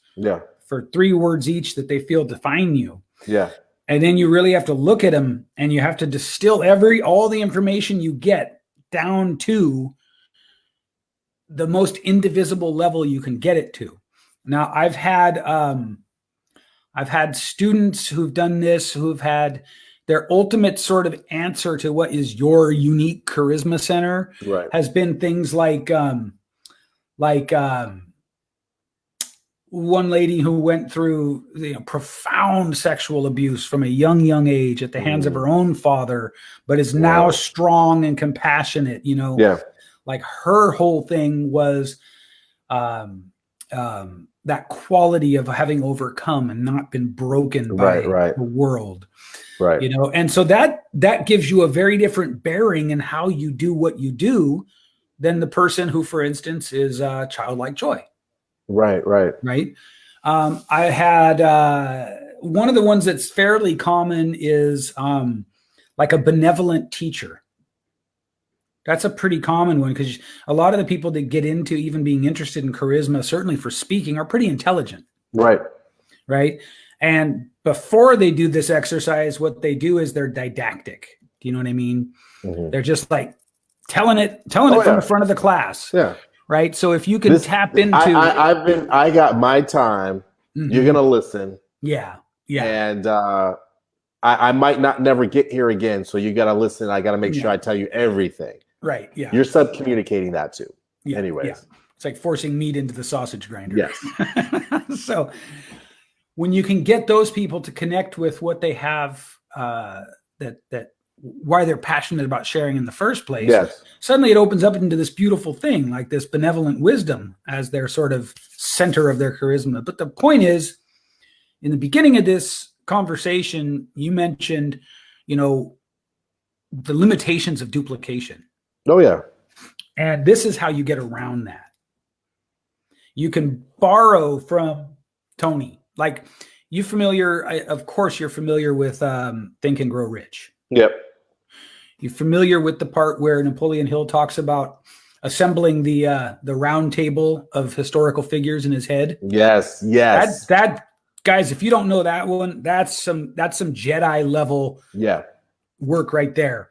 for 3 words each that they feel define you. Yeah. And then you really have to look at them and you have to distill all the information you get down to the most indivisible level you can get it to. Now, I've had students who've done this, who've had their ultimate sort of answer to what is your unique charisma center has been things like one lady who went through profound sexual abuse from a young age at the hands of her own father, but is now strong and compassionate. Like her whole thing was that quality of having overcome and not been broken by the world. Right. And so that gives you a very different bearing in how you do what you do than the person who, for instance, is childlike joy. Right. I had one of the ones that's fairly common is like a benevolent teacher. That's a pretty common one because a lot of the people that get into even being interested in charisma, certainly for speaking, are pretty intelligent. Right. And before they do this exercise, what they do is they're didactic. Do you know what I mean? Mm-hmm. They're just like telling it from the front of the class. Yeah. Right. So if you can tap into, I got my time. Mm-hmm. You're gonna listen. Yeah. And I might not never get here again. So you got to listen. I got to make sure I tell you everything. Right. Yeah. You're sub-communicating that too. Yeah. Anyways. Yeah. It's like forcing meat into the sausage grinder. Yes. So when you can get those people to connect with what they have, that why they're passionate about sharing in the first place, suddenly it opens up into this beautiful thing, like this benevolent wisdom as their sort of center of their charisma. But the point is, in the beginning of this conversation, you mentioned, the limitations of duplication. Oh, yeah. And this is how you get around that. You can borrow from Tony. Like, of course, you're familiar with Think and Grow Rich. Yep. You're familiar with the part where Napoleon Hill talks about assembling the round table of historical figures in his head. Yes. That guys, if you don't know that one, that's some Jedi level work right there.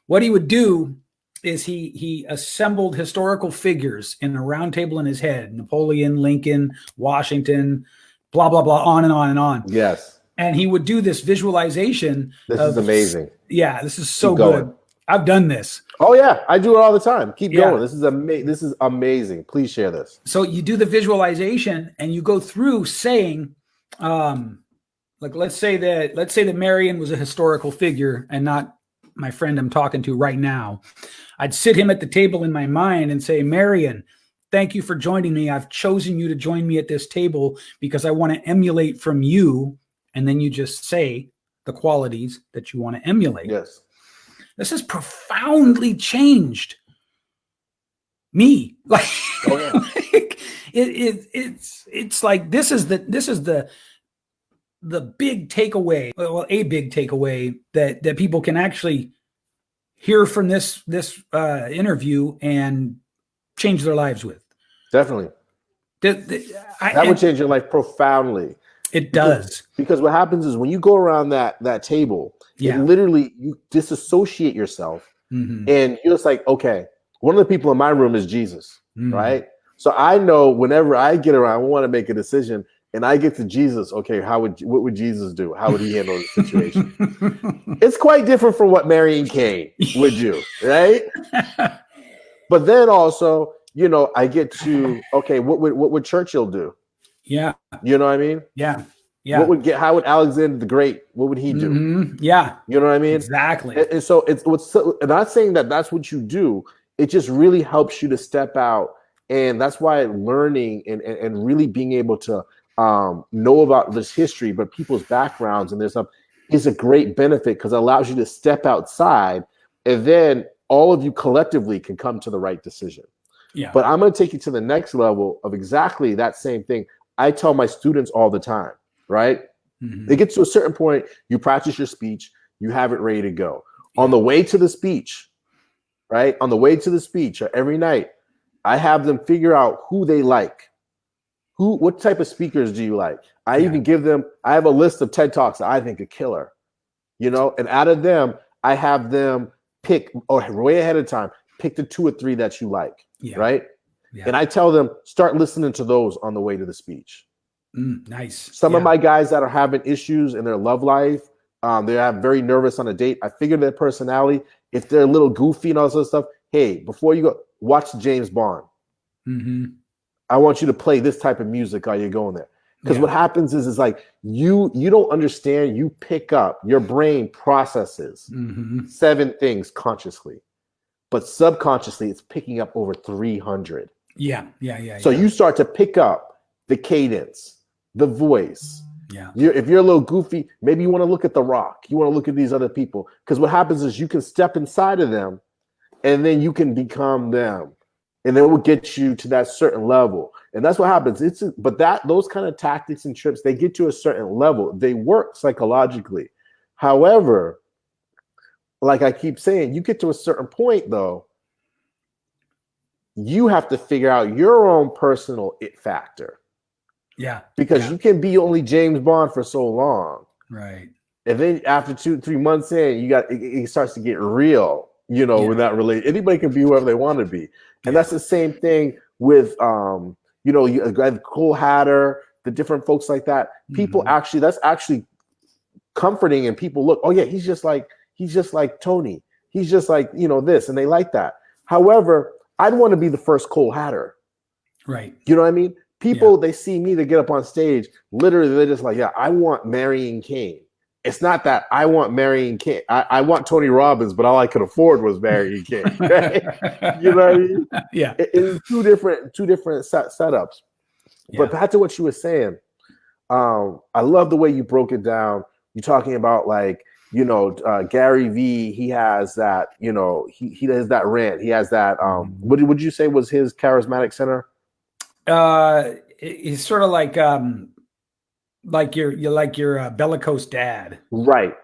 What he would do is he assembled historical figures in a round table in his head: Napoleon, Lincoln, Washington, blah blah blah, on and on and on. Yes. And he would do this visualization. This is amazing. Yeah, this is so good. I've done this. Oh yeah, I do it all the time. Keep going. This is This is amazing. Please share this. So you do the visualization and you go through saying, like let's say that Marion was a historical figure and not my friend I'm talking to right now. I'd sit him at the table in my mind and say, Marion, thank you for joining me. I've chosen you to join me at this table because I want to emulate from you. And then you just say the qualities that you want to emulate. Yes. This has profoundly changed me. Like, it's like this is the big takeaway. Well, a big takeaway that people can actually hear from this interview and change their lives with. Definitely. That would change your life profoundly. It does. Because what happens is when you go around that table, it literally, you disassociate yourself, and you're just like, okay, one of the people in my room is Jesus, right? So I know whenever I get around, I want to make a decision, and I get to Jesus. Okay, what would Jesus do? How would he handle the situation? It's quite different from what Mary and Cain would do, right? But then also, I get to, okay, what would Churchill do? Yeah. You know what I mean? Yeah. Yeah. How would Alexander the Great, what would he do? Yeah. You know what I mean? Exactly. And so I'm not saying that that's what you do. It just really helps you to step out. And that's why learning and really being able to know about this history, but people's backgrounds and their stuff is a great benefit, because it allows you to step outside, and then all of you collectively can come to the right decision. Yeah. But I'm going to take you to the next level of exactly that same thing. I tell my students all the time, right? They get to a certain point, you practice your speech, you have it ready to go. Yeah. On the way to the speech, right? On the way to the speech, every night, I have them figure out who they like. What type of speakers do you like? I even give them, I have a list of TED Talks that I think are killer, and out of them, I have them pick, way ahead of time, pick the 2 or 3 that you like, right? Yeah. And I tell them, start listening to those on the way to the speech. Nice. Some of my guys that are having issues in their love life, they are very nervous on a date. I figure their personality, if they're a little goofy and all this other stuff, hey, before you go, watch James Bond. I want you to play this type of music while you're going there. Because what happens is like you don't understand, you pick up, your brain processes 7 things consciously, but subconsciously it's picking up over 300. So you start to pick up the cadence, the voice. If you're a little goofy, maybe you want to look at The Rock. You want to look at these other people. Because what happens is you can step inside of them, and then you can become them. And it will get you to that certain level. And that's what happens. But those kind of tactics and trips, they get to a certain level. They work psychologically. However, like I keep saying, you get to a certain point, though, you have to figure out your own personal it factor. Because you can be only James Bond for so long. Right. And then after 2-3 months in, it starts to get real. With that relate, anybody can be whoever they want to be, and that's the same thing with Cole Hatter, the different folks like that. People that's actually comforting, and people look, oh yeah, he's just like Tony, he's just like this, and they like that. However, I'd want to be the first Cole Hatter, right? You know what I mean? People they see me to get up on stage, literally they're just like, yeah, I want Marion Kane. It's not that I want Marion King. I want Tony Robbins, but all I could afford was Marion King. Right? You know what I mean? Yeah. It's two different setups. Yeah. But back to what you were saying, I love the way you broke it down. You're talking about Gary Vee. He has that. He has that rant. He has that. What would you say was his charismatic center? He's sort of like your bellicose dad, right?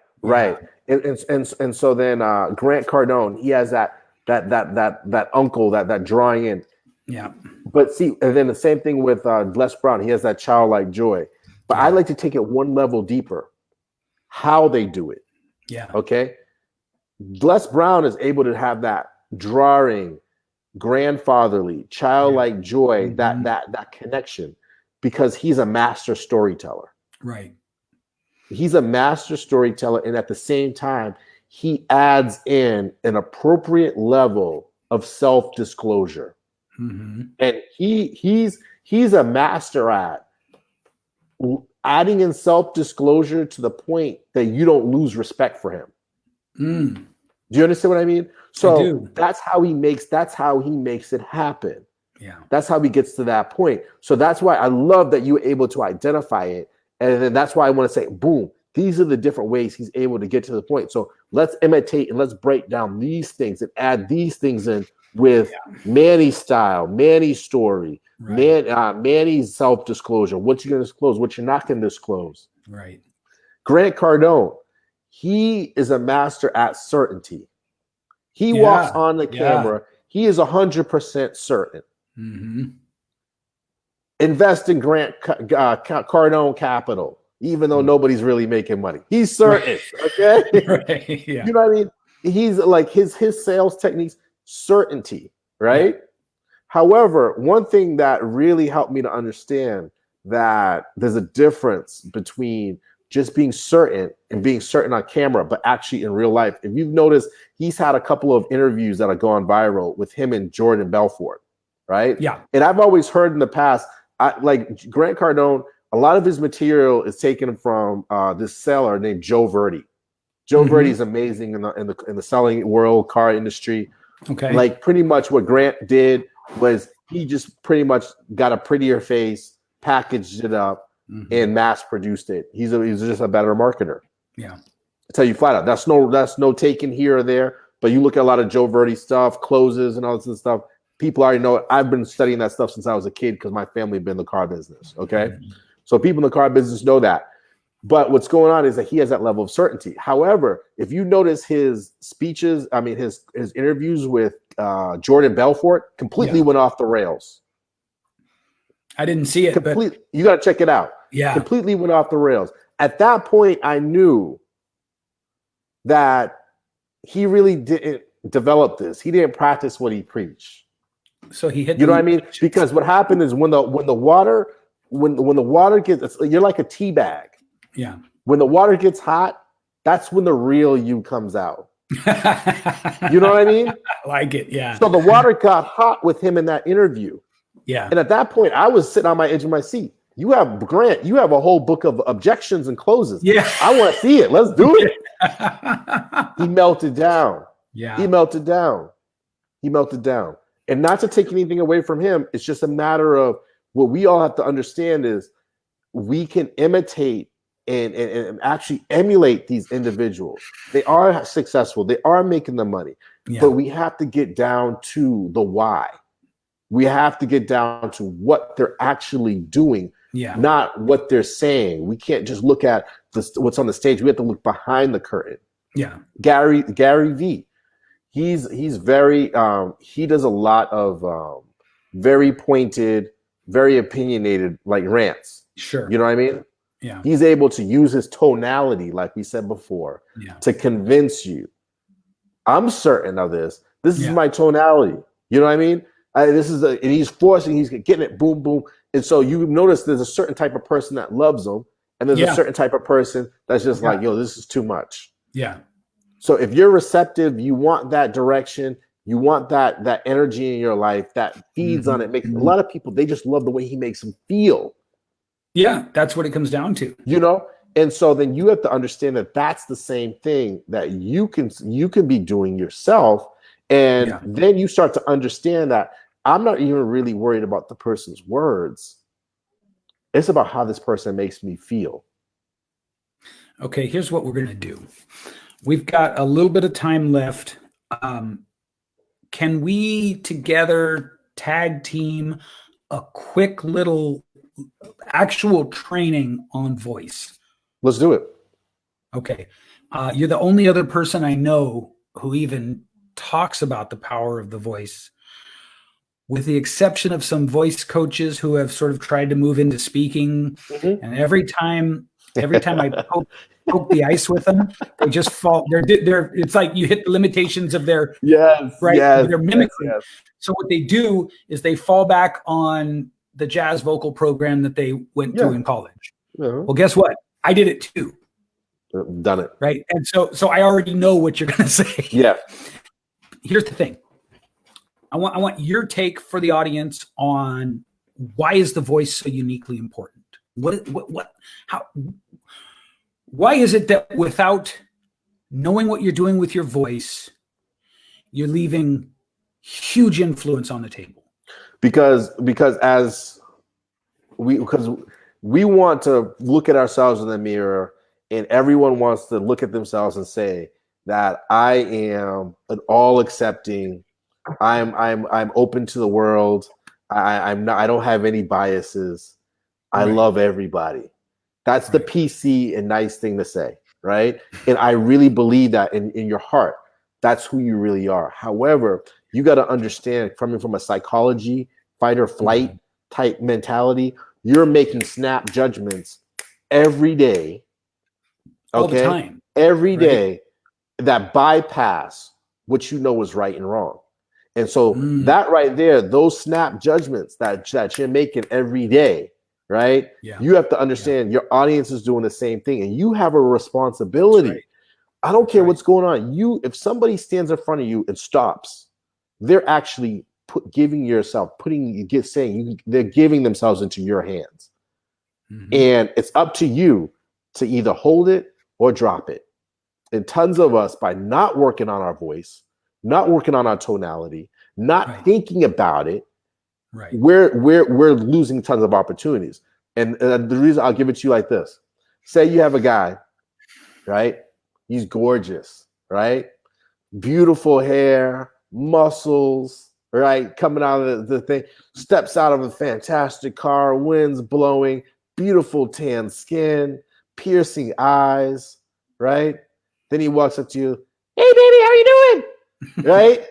And so then Grant Cardone, he has that uncle that drawing in, But see, and then the same thing with Les Brown, he has that childlike joy. But I like to take it one level deeper, how they do it. Okay, Les Brown is able to have that drawing, grandfatherly, childlike joy, that connection. Because he's a master storyteller. Right. He's a master storyteller. And at the same time, he adds in an appropriate level of self-disclosure. And he's a master at adding in self-disclosure to the point that you don't lose respect for him. Do you understand what I mean? So that's how he makes it happen. That's how he gets to that point. So that's why I love that you were able to identify it. And then that's why I want to say, boom, these are the different ways he's able to get to the point. So let's imitate and let's break down these things and add these things in with Manny's style, Manny's story, Manny's self-disclosure, what you're going to disclose, what you're not going to disclose. Right. Grant Cardone, he is a master at certainty. He walks on the camera. He is 100% certain. invest in Cardone Capital, even though nobody's really making money. He's certain, okay? Right, yeah. You know what I mean? He's like his sales techniques, certainty, right? Yeah. However, one thing that really helped me to understand that there's a difference between just being certain and being certain on camera, but actually in real life. If you've noticed, he's had a couple of interviews that have gone viral with him and Jordan Belfort, right? Yeah. And I've always heard in the past, like Grant Cardone, a lot of his material is taken from this seller named Joe Verdi. Joe Verdi is amazing in the selling world, car industry. Okay. Like pretty much what Grant did was he just pretty much got a prettier face, packaged it up, and mass produced it. He's just a better marketer. Yeah. I tell you flat out, that's no taking here or there. But you look at a lot of Joe Verdi stuff, closes and all this stuff. People already know it. I've been studying that stuff since I was a kid because my family had been in the car business. Okay. So people in the car business know that. But what's going on is that he has that level of certainty. However, if you notice his speeches, I mean, his interviews with Jordan Belfort completely went off the rails. I didn't see it. You got to check it out. Yeah. Completely went off the rails. At that point, I knew that he really didn't develop this. He didn't practice what he preached. So he hit. You know what I mean? Because what happened is when the water gets, you're like a tea bag. Yeah. When the water gets hot, that's when the real you comes out. You know what I mean? I like it. Yeah. So the water got hot with him in that interview. Yeah. And at that point, I was sitting on my edge of my seat. You have Grant, you have a whole book of objections and closes. Yeah. I want to see it. Let's do it. He melted down. Yeah. He melted down. He melted down. And not to take anything away from him, it's just a matter of what we all have to understand is we can imitate and actually emulate these individuals. They are successful. They are making the money. Yeah. But we have to get down to the why. We have to get down to what they're actually doing, not what they're saying. We can't just look at what's on the stage. We have to look behind the curtain. Yeah. Gary V. He's very he does a lot of very pointed, very opinionated like rants. Sure. You know what I mean? Yeah. He's able to use his tonality, like we said before, to convince you. I'm certain of this. This is my tonality. You know what I mean? And he's forcing, he's getting it, boom, boom. And so you notice there's a certain type of person that loves him, and there's a certain type of person that's just like, yo, this is too much. Yeah. So if you're receptive, you want that direction, you want that energy in your life that feeds on it. Makes a lot of people, they just love the way he makes them feel. Yeah, that's what it comes down to. You know? And so then you have to understand that that's the same thing that you can be doing yourself. And then you start to understand that I'm not even really worried about the person's words. It's about how this person makes me feel. Okay, here's what we're going to do. We've got a little bit of time left. Can we together tag team a quick little actual training on voice? Let's do it. Okay. You're the only other person I know who even talks about the power of the voice, with the exception of some voice coaches who have sort of tried to move into speaking. And every time I poke the ice with them, they just fall. It's like you hit the limitations of their their mimicry. Yes. So what they do is they fall back on the jazz vocal program that they went through in college. Well, guess what? I did it too. Done it. Right. And so I already know what you're going to say. Yeah. Here's the thing. I want your take for the audience on why is the voice so uniquely important? Why is it that without knowing what you're doing with your voice, you're leaving huge influence on the table? Because we want to look at ourselves in the mirror, and everyone wants to look at themselves and say that I am an all accepting, I'm open to the world. I don't have any biases. I love everybody. That's the PC and nice thing to say, right? And I really believe that in your heart, that's who you really are. However, you got to understand, coming from a psychology, fight or flight, type mentality, you're making snap judgments every day. Okay? All the time. Every day that bypass what you know is right and wrong. And so that right there, those snap judgments that you're making every day, right? Yeah. You have to understand your audience is doing the same thing, and you have a responsibility. Right. I don't care what's going on. If somebody stands in front of you and stops, they're actually they're giving themselves into your hands. And it's up to you to either hold it or drop it. And tons of us, by not working on our voice, not working on our tonality, not thinking about it, we're losing tons of opportunities. And the reason I'll give it to you like this: say you have a guy, right? He's gorgeous, right? Beautiful hair, muscles, right? Coming out of the thing, steps out of a fantastic car, winds blowing, beautiful tan skin, piercing eyes, right? Then he walks up to you, "Hey, baby, how you doing?" Right?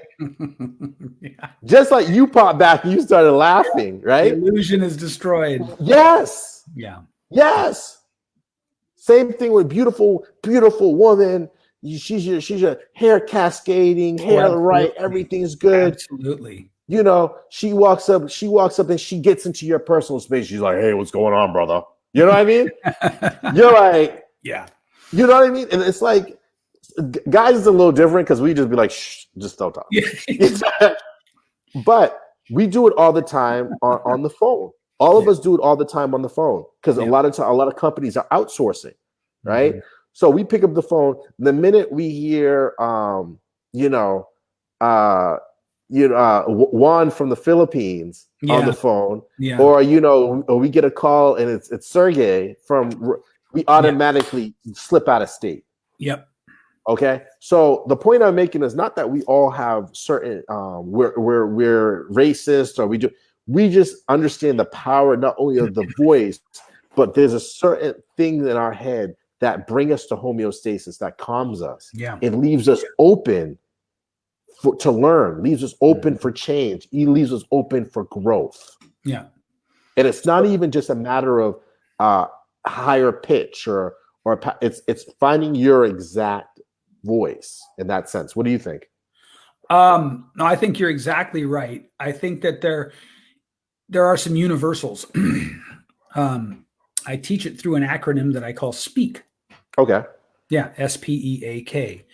Just like you popped back and you started laughing, right? The illusion is destroyed. Yes. Yeah. Yes. Same thing with beautiful woman. She's your hair cascading, hair right, everything's good. Absolutely. You know, she walks up and she gets into your personal space. She's like, "Hey, what's going on, brother?" You know what I mean? You're like, yeah. You know what I mean? And it's like, guys is a little different because we just be like, "Shh, just don't talk." But we do it all the time on the phone. All of us do it all the time on the phone because a lot of companies are outsourcing, right? So we pick up the phone the minute we hear, Juan from the Philippines on the phone, or we get a call and it's Sergey from. We automatically slip out of state. Yep. Okay. So the point I'm making is not that we all have certain we're racist or we just understand the power not only of the voice, but there's a certain thing in our head that bring us to homeostasis, that calms us. Yeah. It leaves us open to learn, leaves us open for change. It leaves us open for growth. Yeah. And it's not even just a matter of higher pitch or it's finding your exact voice in that sense. What do you think? No, I think you're exactly right. I think that there are some universals. I teach it through an acronym that I call SPEAK. Okay. Yeah, SPEAK.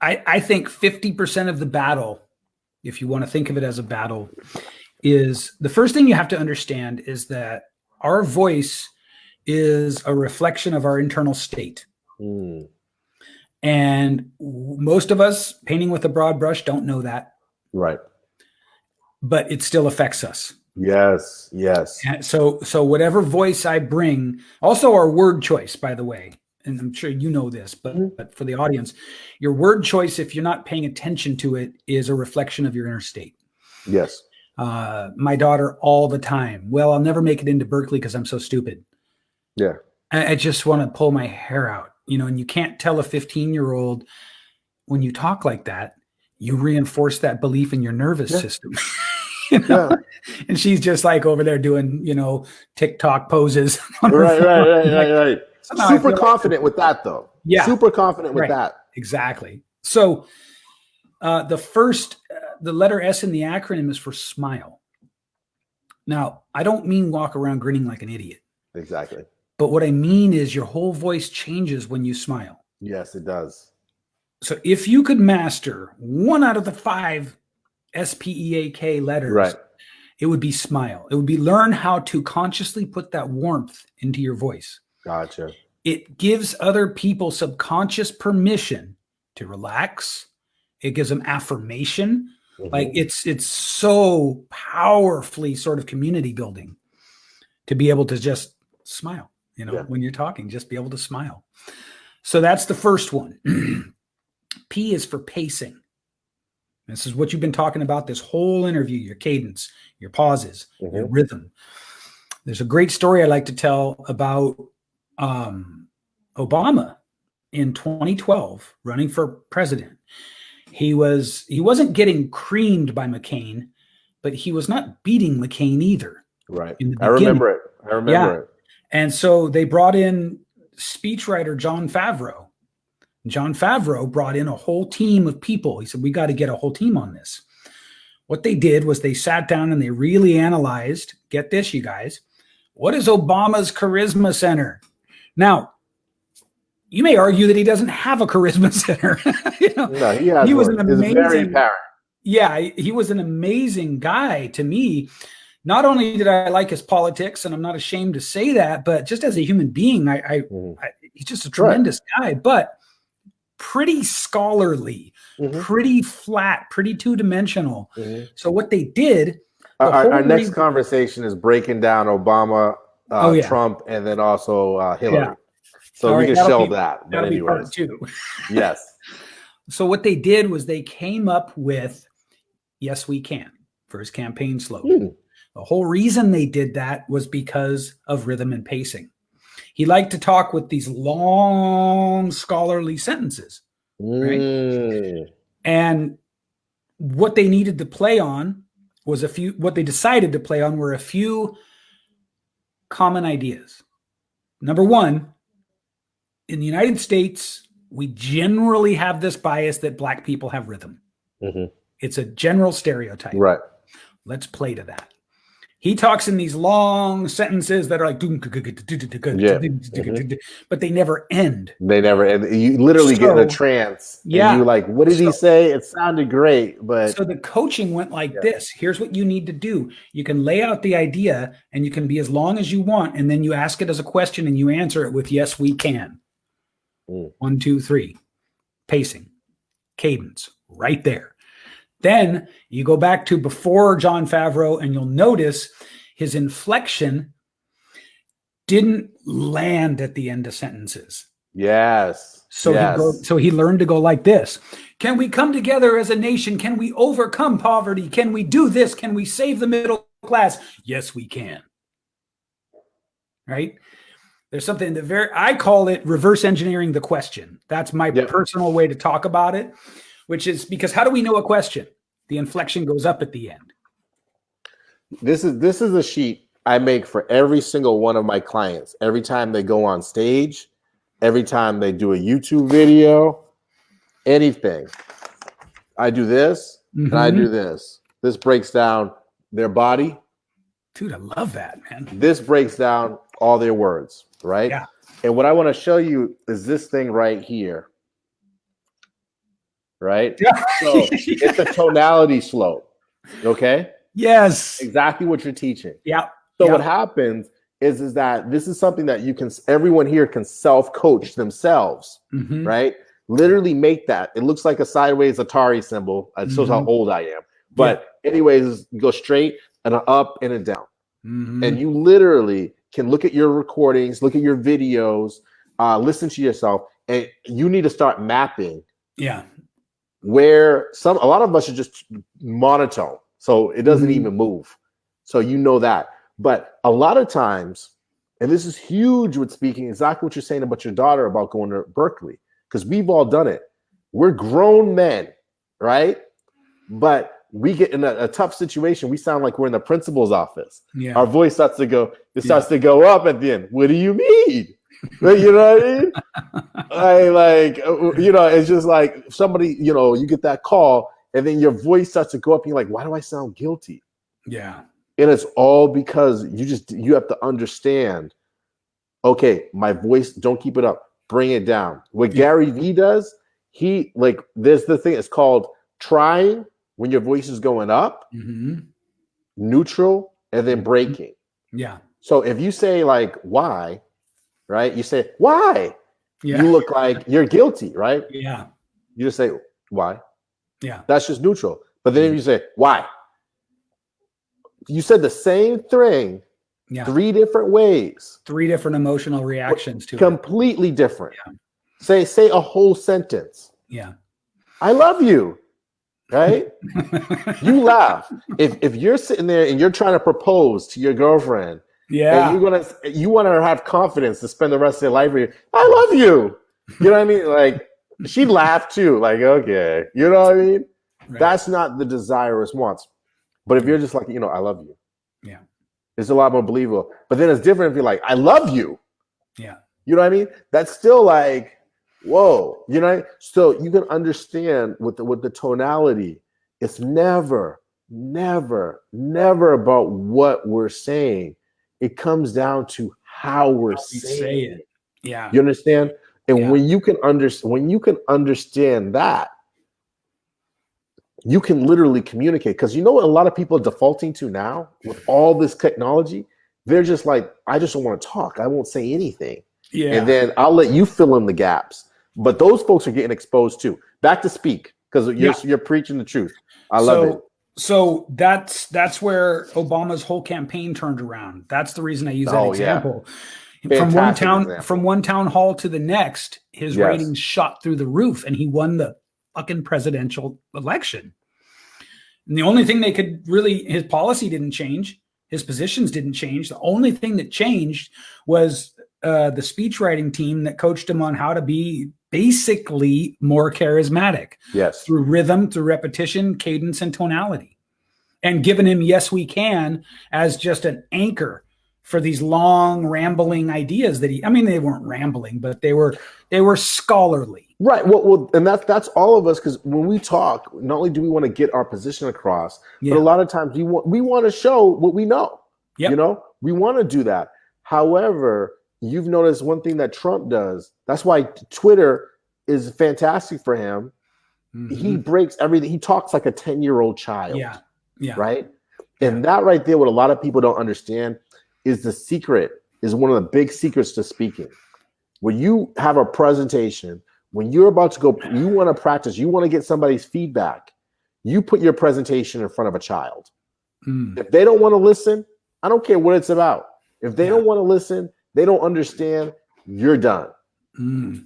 I think 50% of the battle, if you want to think of it as a battle, is the first thing you have to understand is that our voice is a reflection of our internal state. And most of us, painting with a broad brush, don't know that. Right. But it still affects us. Yes, yes. And so whatever voice I bring, also our word choice, by the way, and I'm sure you know this, but for the audience, your word choice, if you're not paying attention to it, is a reflection of your inner state. Yes. My daughter all the time, well, I'll never make it into Berkeley because I'm so stupid. Yeah. I just want to pull my hair out, and you can't tell a 15-year-old when you talk like that, you reinforce that belief in your nervous system. Yeah. And she's just like over there doing, TikTok poses. Right. Super confident with that, though. Yeah. Super confident with that. Exactly. So the letter S in the acronym is for smile. Now, I don't mean walk around grinning like an idiot. Exactly. But what I mean is your whole voice changes when you smile. Yes, it does. So if you could master 1 out of the 5 SPEAK letters, it would be smile. It would be learn how to consciously put that warmth into your voice. Gotcha. It gives other people subconscious permission to relax. It gives them affirmation. Like it's so powerfully sort of community building to be able to just smile, when you're talking, just be able to smile. So that's the first one. P is for pacing. This is what you've been talking about this whole interview, your cadence, your pauses, your rhythm. There's a great story I like to tell about Obama in 2012 running for president. He wasn't getting creamed by McCain, but he was not beating McCain either. Right. I remember it. And so they brought in speechwriter Jon Favreau. Jon Favreau brought in a whole team of people. He said, we got to get a whole team on this. What they did was they sat down and they really analyzed, get this, you guys, what is Obama's charisma center? Now, you may argue that he doesn't have a charisma center. No, he was an amazing, it's very apparent. Yeah, he was an amazing guy to me. Not only did I like his politics, and I'm not ashamed to say that, but just as a human being, he's just a tremendous guy, but pretty scholarly, pretty flat, pretty two-dimensional. So what they did... Our next conversation is breaking down Obama, Trump, and then also Hillary. Yeah. So we can shelve that. That'll be part 2. Yes. So what they did was they came up with "Yes, we can" for his campaign slogan. The whole reason they did that was because of rhythm and pacing. He liked to talk with these long scholarly sentences, right? And what they needed to play on was what they decided to play on were a few common ideas. Number one, in the United States, we generally have this bias that Black people have rhythm. It's a general stereotype. Right. Let's play to that. He talks in these long sentences that are like, but they never end. They never end. You literally get in a trance. Yeah. And you're like, what did he say? It sounded great, but. So the coaching went like this. Here's what you need to do. You can lay out the idea and you can be as long as you want. And then you ask it as a question and you answer it with, yes, we can. 1, 2, 3. Pacing. Cadence. Right there. Then you go back to before Jon Favreau and you'll notice his inflection didn't land at the end of sentences. Yes. So he learned to go like this. Can we come together as a nation? Can we overcome poverty? Can we do this? Can we save the middle class? Yes, we can. Right? There's something I call it reverse engineering the question. That's my personal way to talk about it. Which is because how do we know a question? The inflection goes up at the end. This is a sheet I make for every single one of my clients. Every time they go on stage, every time they do a YouTube video, anything. I do this and I do this. This breaks down their body. Dude, I love that, man. This breaks down all their words, right? Yeah. And what I want to show you is this thing right here. Right? Yeah. So it's a tonality slope. Okay? Yes. Exactly what you're teaching. Yeah. So what happens is that this is something that everyone here can self-coach themselves, right? Literally make that. It looks like a sideways Atari symbol. It shows how old I am. But anyways, go straight and up and a down. And you literally can look at your recordings, look at your videos, listen to yourself, and you need to start mapping. Yeah. Where a lot of us are just monotone, so it doesn't even move. So you know that. But a lot of times, and this is huge with speaking, exactly what you're saying about your daughter about going to Berkeley, because we've all done it. We're grown men, right? But we get in a tough situation. We sound like we're in the principal's office. Yeah. Our voice starts to go up at the end. What do you mean? You know what I mean? It's just like somebody, you get that call and then your voice starts to go up and you're like, why do I sound guilty? Yeah. And it's all because you have to understand, okay, my voice, don't keep it up, bring it down. What Gary Vee does, there's the thing, it's called trying when your voice is going up, neutral, and then breaking. Yeah. So if you say like, why? Right? You say, why? Yeah. You look like you're guilty, right? Yeah. You just say, why? Yeah. That's just neutral. But then if you say, why? You said the same thing 3 different ways. 3 different emotional reactions to completely different. Yeah. Say a whole sentence. Yeah. I love you. Right? You laugh. If you're sitting there and you're trying to propose to your girlfriend, and you want her to have confidence to spend the rest of their life with you. I love you. You know what I mean? Like she'd laugh too. Like, okay. You know what I mean? Right. That's not the desirous wants. But if you're just like, I love you. Yeah. It's a lot more believable. But then it's different if you're like, I love you. Yeah. You know what I mean? That's still like, whoa. So you can understand with the tonality, it's never about what we're saying. It comes down to how we're saying it. Yeah. You understand? And when you can understand that, you can literally communicate. Because you know what a lot of people are defaulting to now with all this technology? They're just like, I just don't want to talk. I won't say anything. Yeah. And then I'll let you fill in the gaps. But those folks are getting exposed too. Back to speak, because you're preaching the truth. I love it. So that's where Obama's whole campaign turned around. That's the reason I use that example. Yeah. From one town hall to the next, his ratings shot through the roof, and he won the fucking presidential election. And the only thing his policy didn't change, his positions didn't change. The only thing that changed was the speechwriting team that coached him on how to be basically more charismatic. Yes. Through rhythm, through repetition, cadence, and tonality. And given him Yes We Can as just an anchor for these long rambling ideas that they weren't rambling, but they were scholarly. Right. Well, and that's all of us, because when we talk, not only do we want to get our position across, but a lot of times we want to show what we know. Yep. We want to do that. However, you've noticed one thing that Trump does. That's why Twitter is fantastic for him. Mm-hmm. He breaks everything. He talks like a 10-year-old child. Yeah. Yeah. Right. And that right there, what a lot of people don't understand is one of the big secrets to speaking. When you have a presentation, when you're about to go, you want to practice, you want to get somebody's feedback, you put your presentation in front of a child. If they don't want to listen, I don't care what it's about. If they don't want to listen, they don't understand, you're done.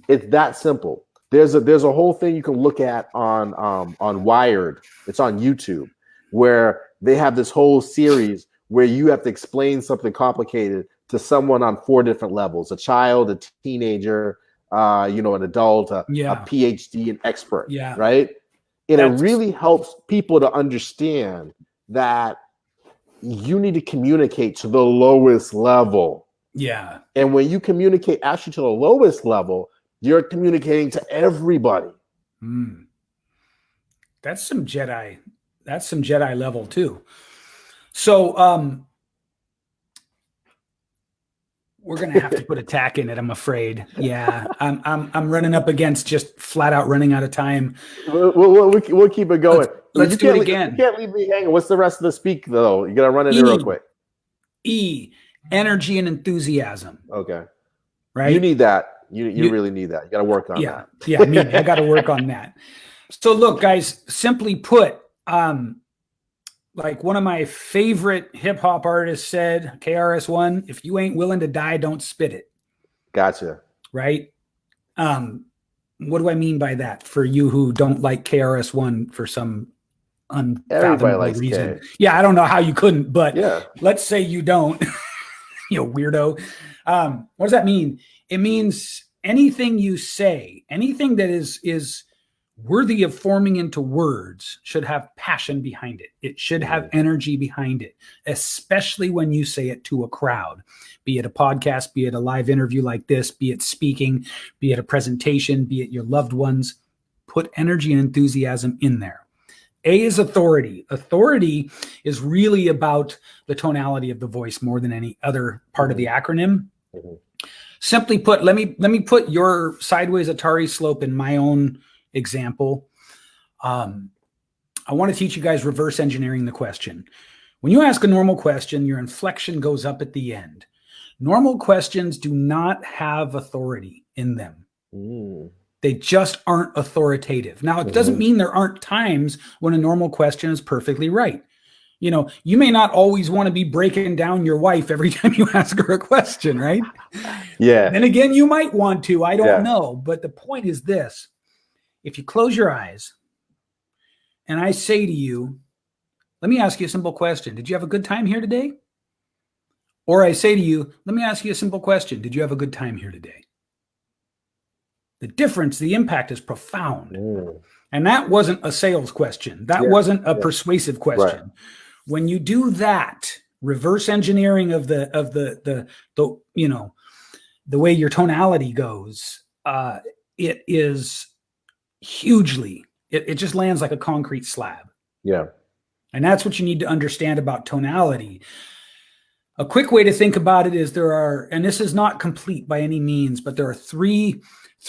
It's that simple. There's a whole thing you can look at on Wired. It's on YouTube, where they have this whole series where you have to explain something complicated to someone on 4 different levels: a child, a teenager, an adult, a PhD, an expert. Yeah. Right. And it really helps people to understand that you need to communicate to the lowest level. Yeah. And when you communicate actually to the lowest level, you're communicating to everybody. That's some Jedi level too. So we're gonna have to put a tack in it, I'm afraid. Yeah, I'm running up against just flat out running out of time. We'll keep it going. Let's do it again. You can't leave me hanging. What's the rest of the speak though? You gotta run it real quick. Energy and enthusiasm. Okay. Right. You need that. You really need that. You got to work on that. Yeah, I got to work on that. So look, guys, simply put, like one of my favorite hip hop artists said, KRS-One, if you ain't willing to die, don't spit it. Gotcha. Right. What do I mean by that for you who don't like KRS-One for some unfathomable reason? K. Yeah, I don't know how you couldn't, but let's say you don't, weirdo. What does that mean? It means anything you say, anything that is worthy of forming into words should have passion behind it. It should have energy behind it, especially when you say it to a crowd, be it a podcast, be it a live interview like this, be it speaking, be it a presentation, be it your loved ones. Put energy and enthusiasm in there. A is authority. Authority is really about the tonality of the voice more than any other part of the acronym. Simply put, let me put your sideways Atari slope in my own example. I want to teach you guys reverse engineering the question. When you ask a normal question, your inflection goes up at the end. Normal questions do not have authority in them. They just aren't authoritative. Now, it doesn't mean there aren't times when a normal question is perfectly right. You may not always want to be breaking down your wife every time you ask her a question, right? Yeah. Then again, you might want to. I don't know. But the point is this. If you close your eyes and I say to you, let me ask you a simple question. Did you have a good time here today? Or I say to you, let me ask you a simple question. Did you have a good time here today? The difference, the impact is profound. And that wasn't a sales question. That wasn't a persuasive question. Right. When you do that, reverse engineering of the you know, the way your tonality goes, it is hugely, it just lands like a concrete slab. Yeah. And that's what you need to understand about tonality. A quick way to think about it is there are, and this is not complete by any means, but there are three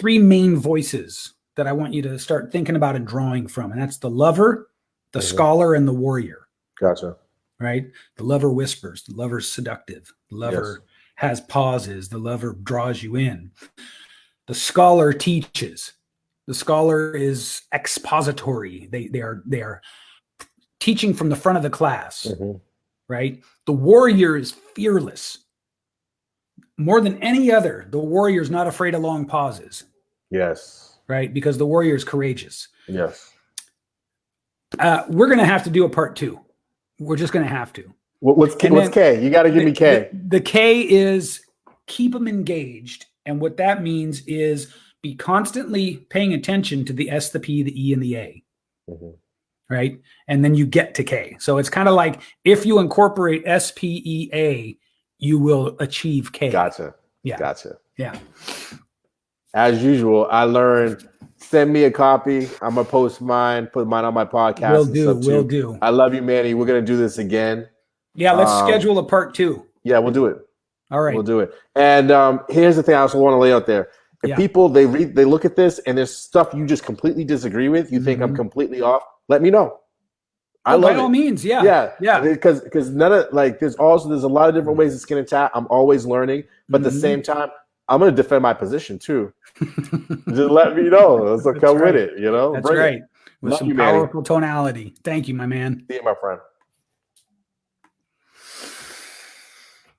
main voices that I want you to start thinking about and drawing from. And that's the lover, the scholar, and the warrior. Gotcha. Right? The lover whispers, the lover's seductive, the lover has pauses, the lover draws you in. The scholar teaches. The scholar is expository. They are teaching from the front of the class. Right? The warrior is fearless. More than any other, the warrior is not afraid of long pauses. Yes. Right? Because the warrior is courageous. Yes. We're going to have to do a part 2. We're just going to have to. What's K? You got to give me K. The K is keep them engaged. And what that means is be constantly paying attention to the S, the P, the E, and the A. Right? And then you get to K. So it's kind of like if you incorporate S, P, E, A, you will achieve K. Gotcha. Yeah. Gotcha. Yeah. As usual, I learned. Send me a copy. I'm going to post mine, put mine on my podcast. Will do. I love you, Manny. We're going to do this again. Yeah, let's schedule a part 2. Yeah, we'll do it. All right. We'll do it. And here's the thing I also want to lay out there. If people, they look at this and there's stuff you just completely disagree with, you think I'm completely off, let me know. I love it. By all means, yeah. Because none of, like, there's a lot of different ways to skin a cat. I'm always learning. But at the same time, I'm going to defend my position too. Just let me know. So come with it, you know? That's right. With some powerful tonality. Thank you, my man. See you, my friend.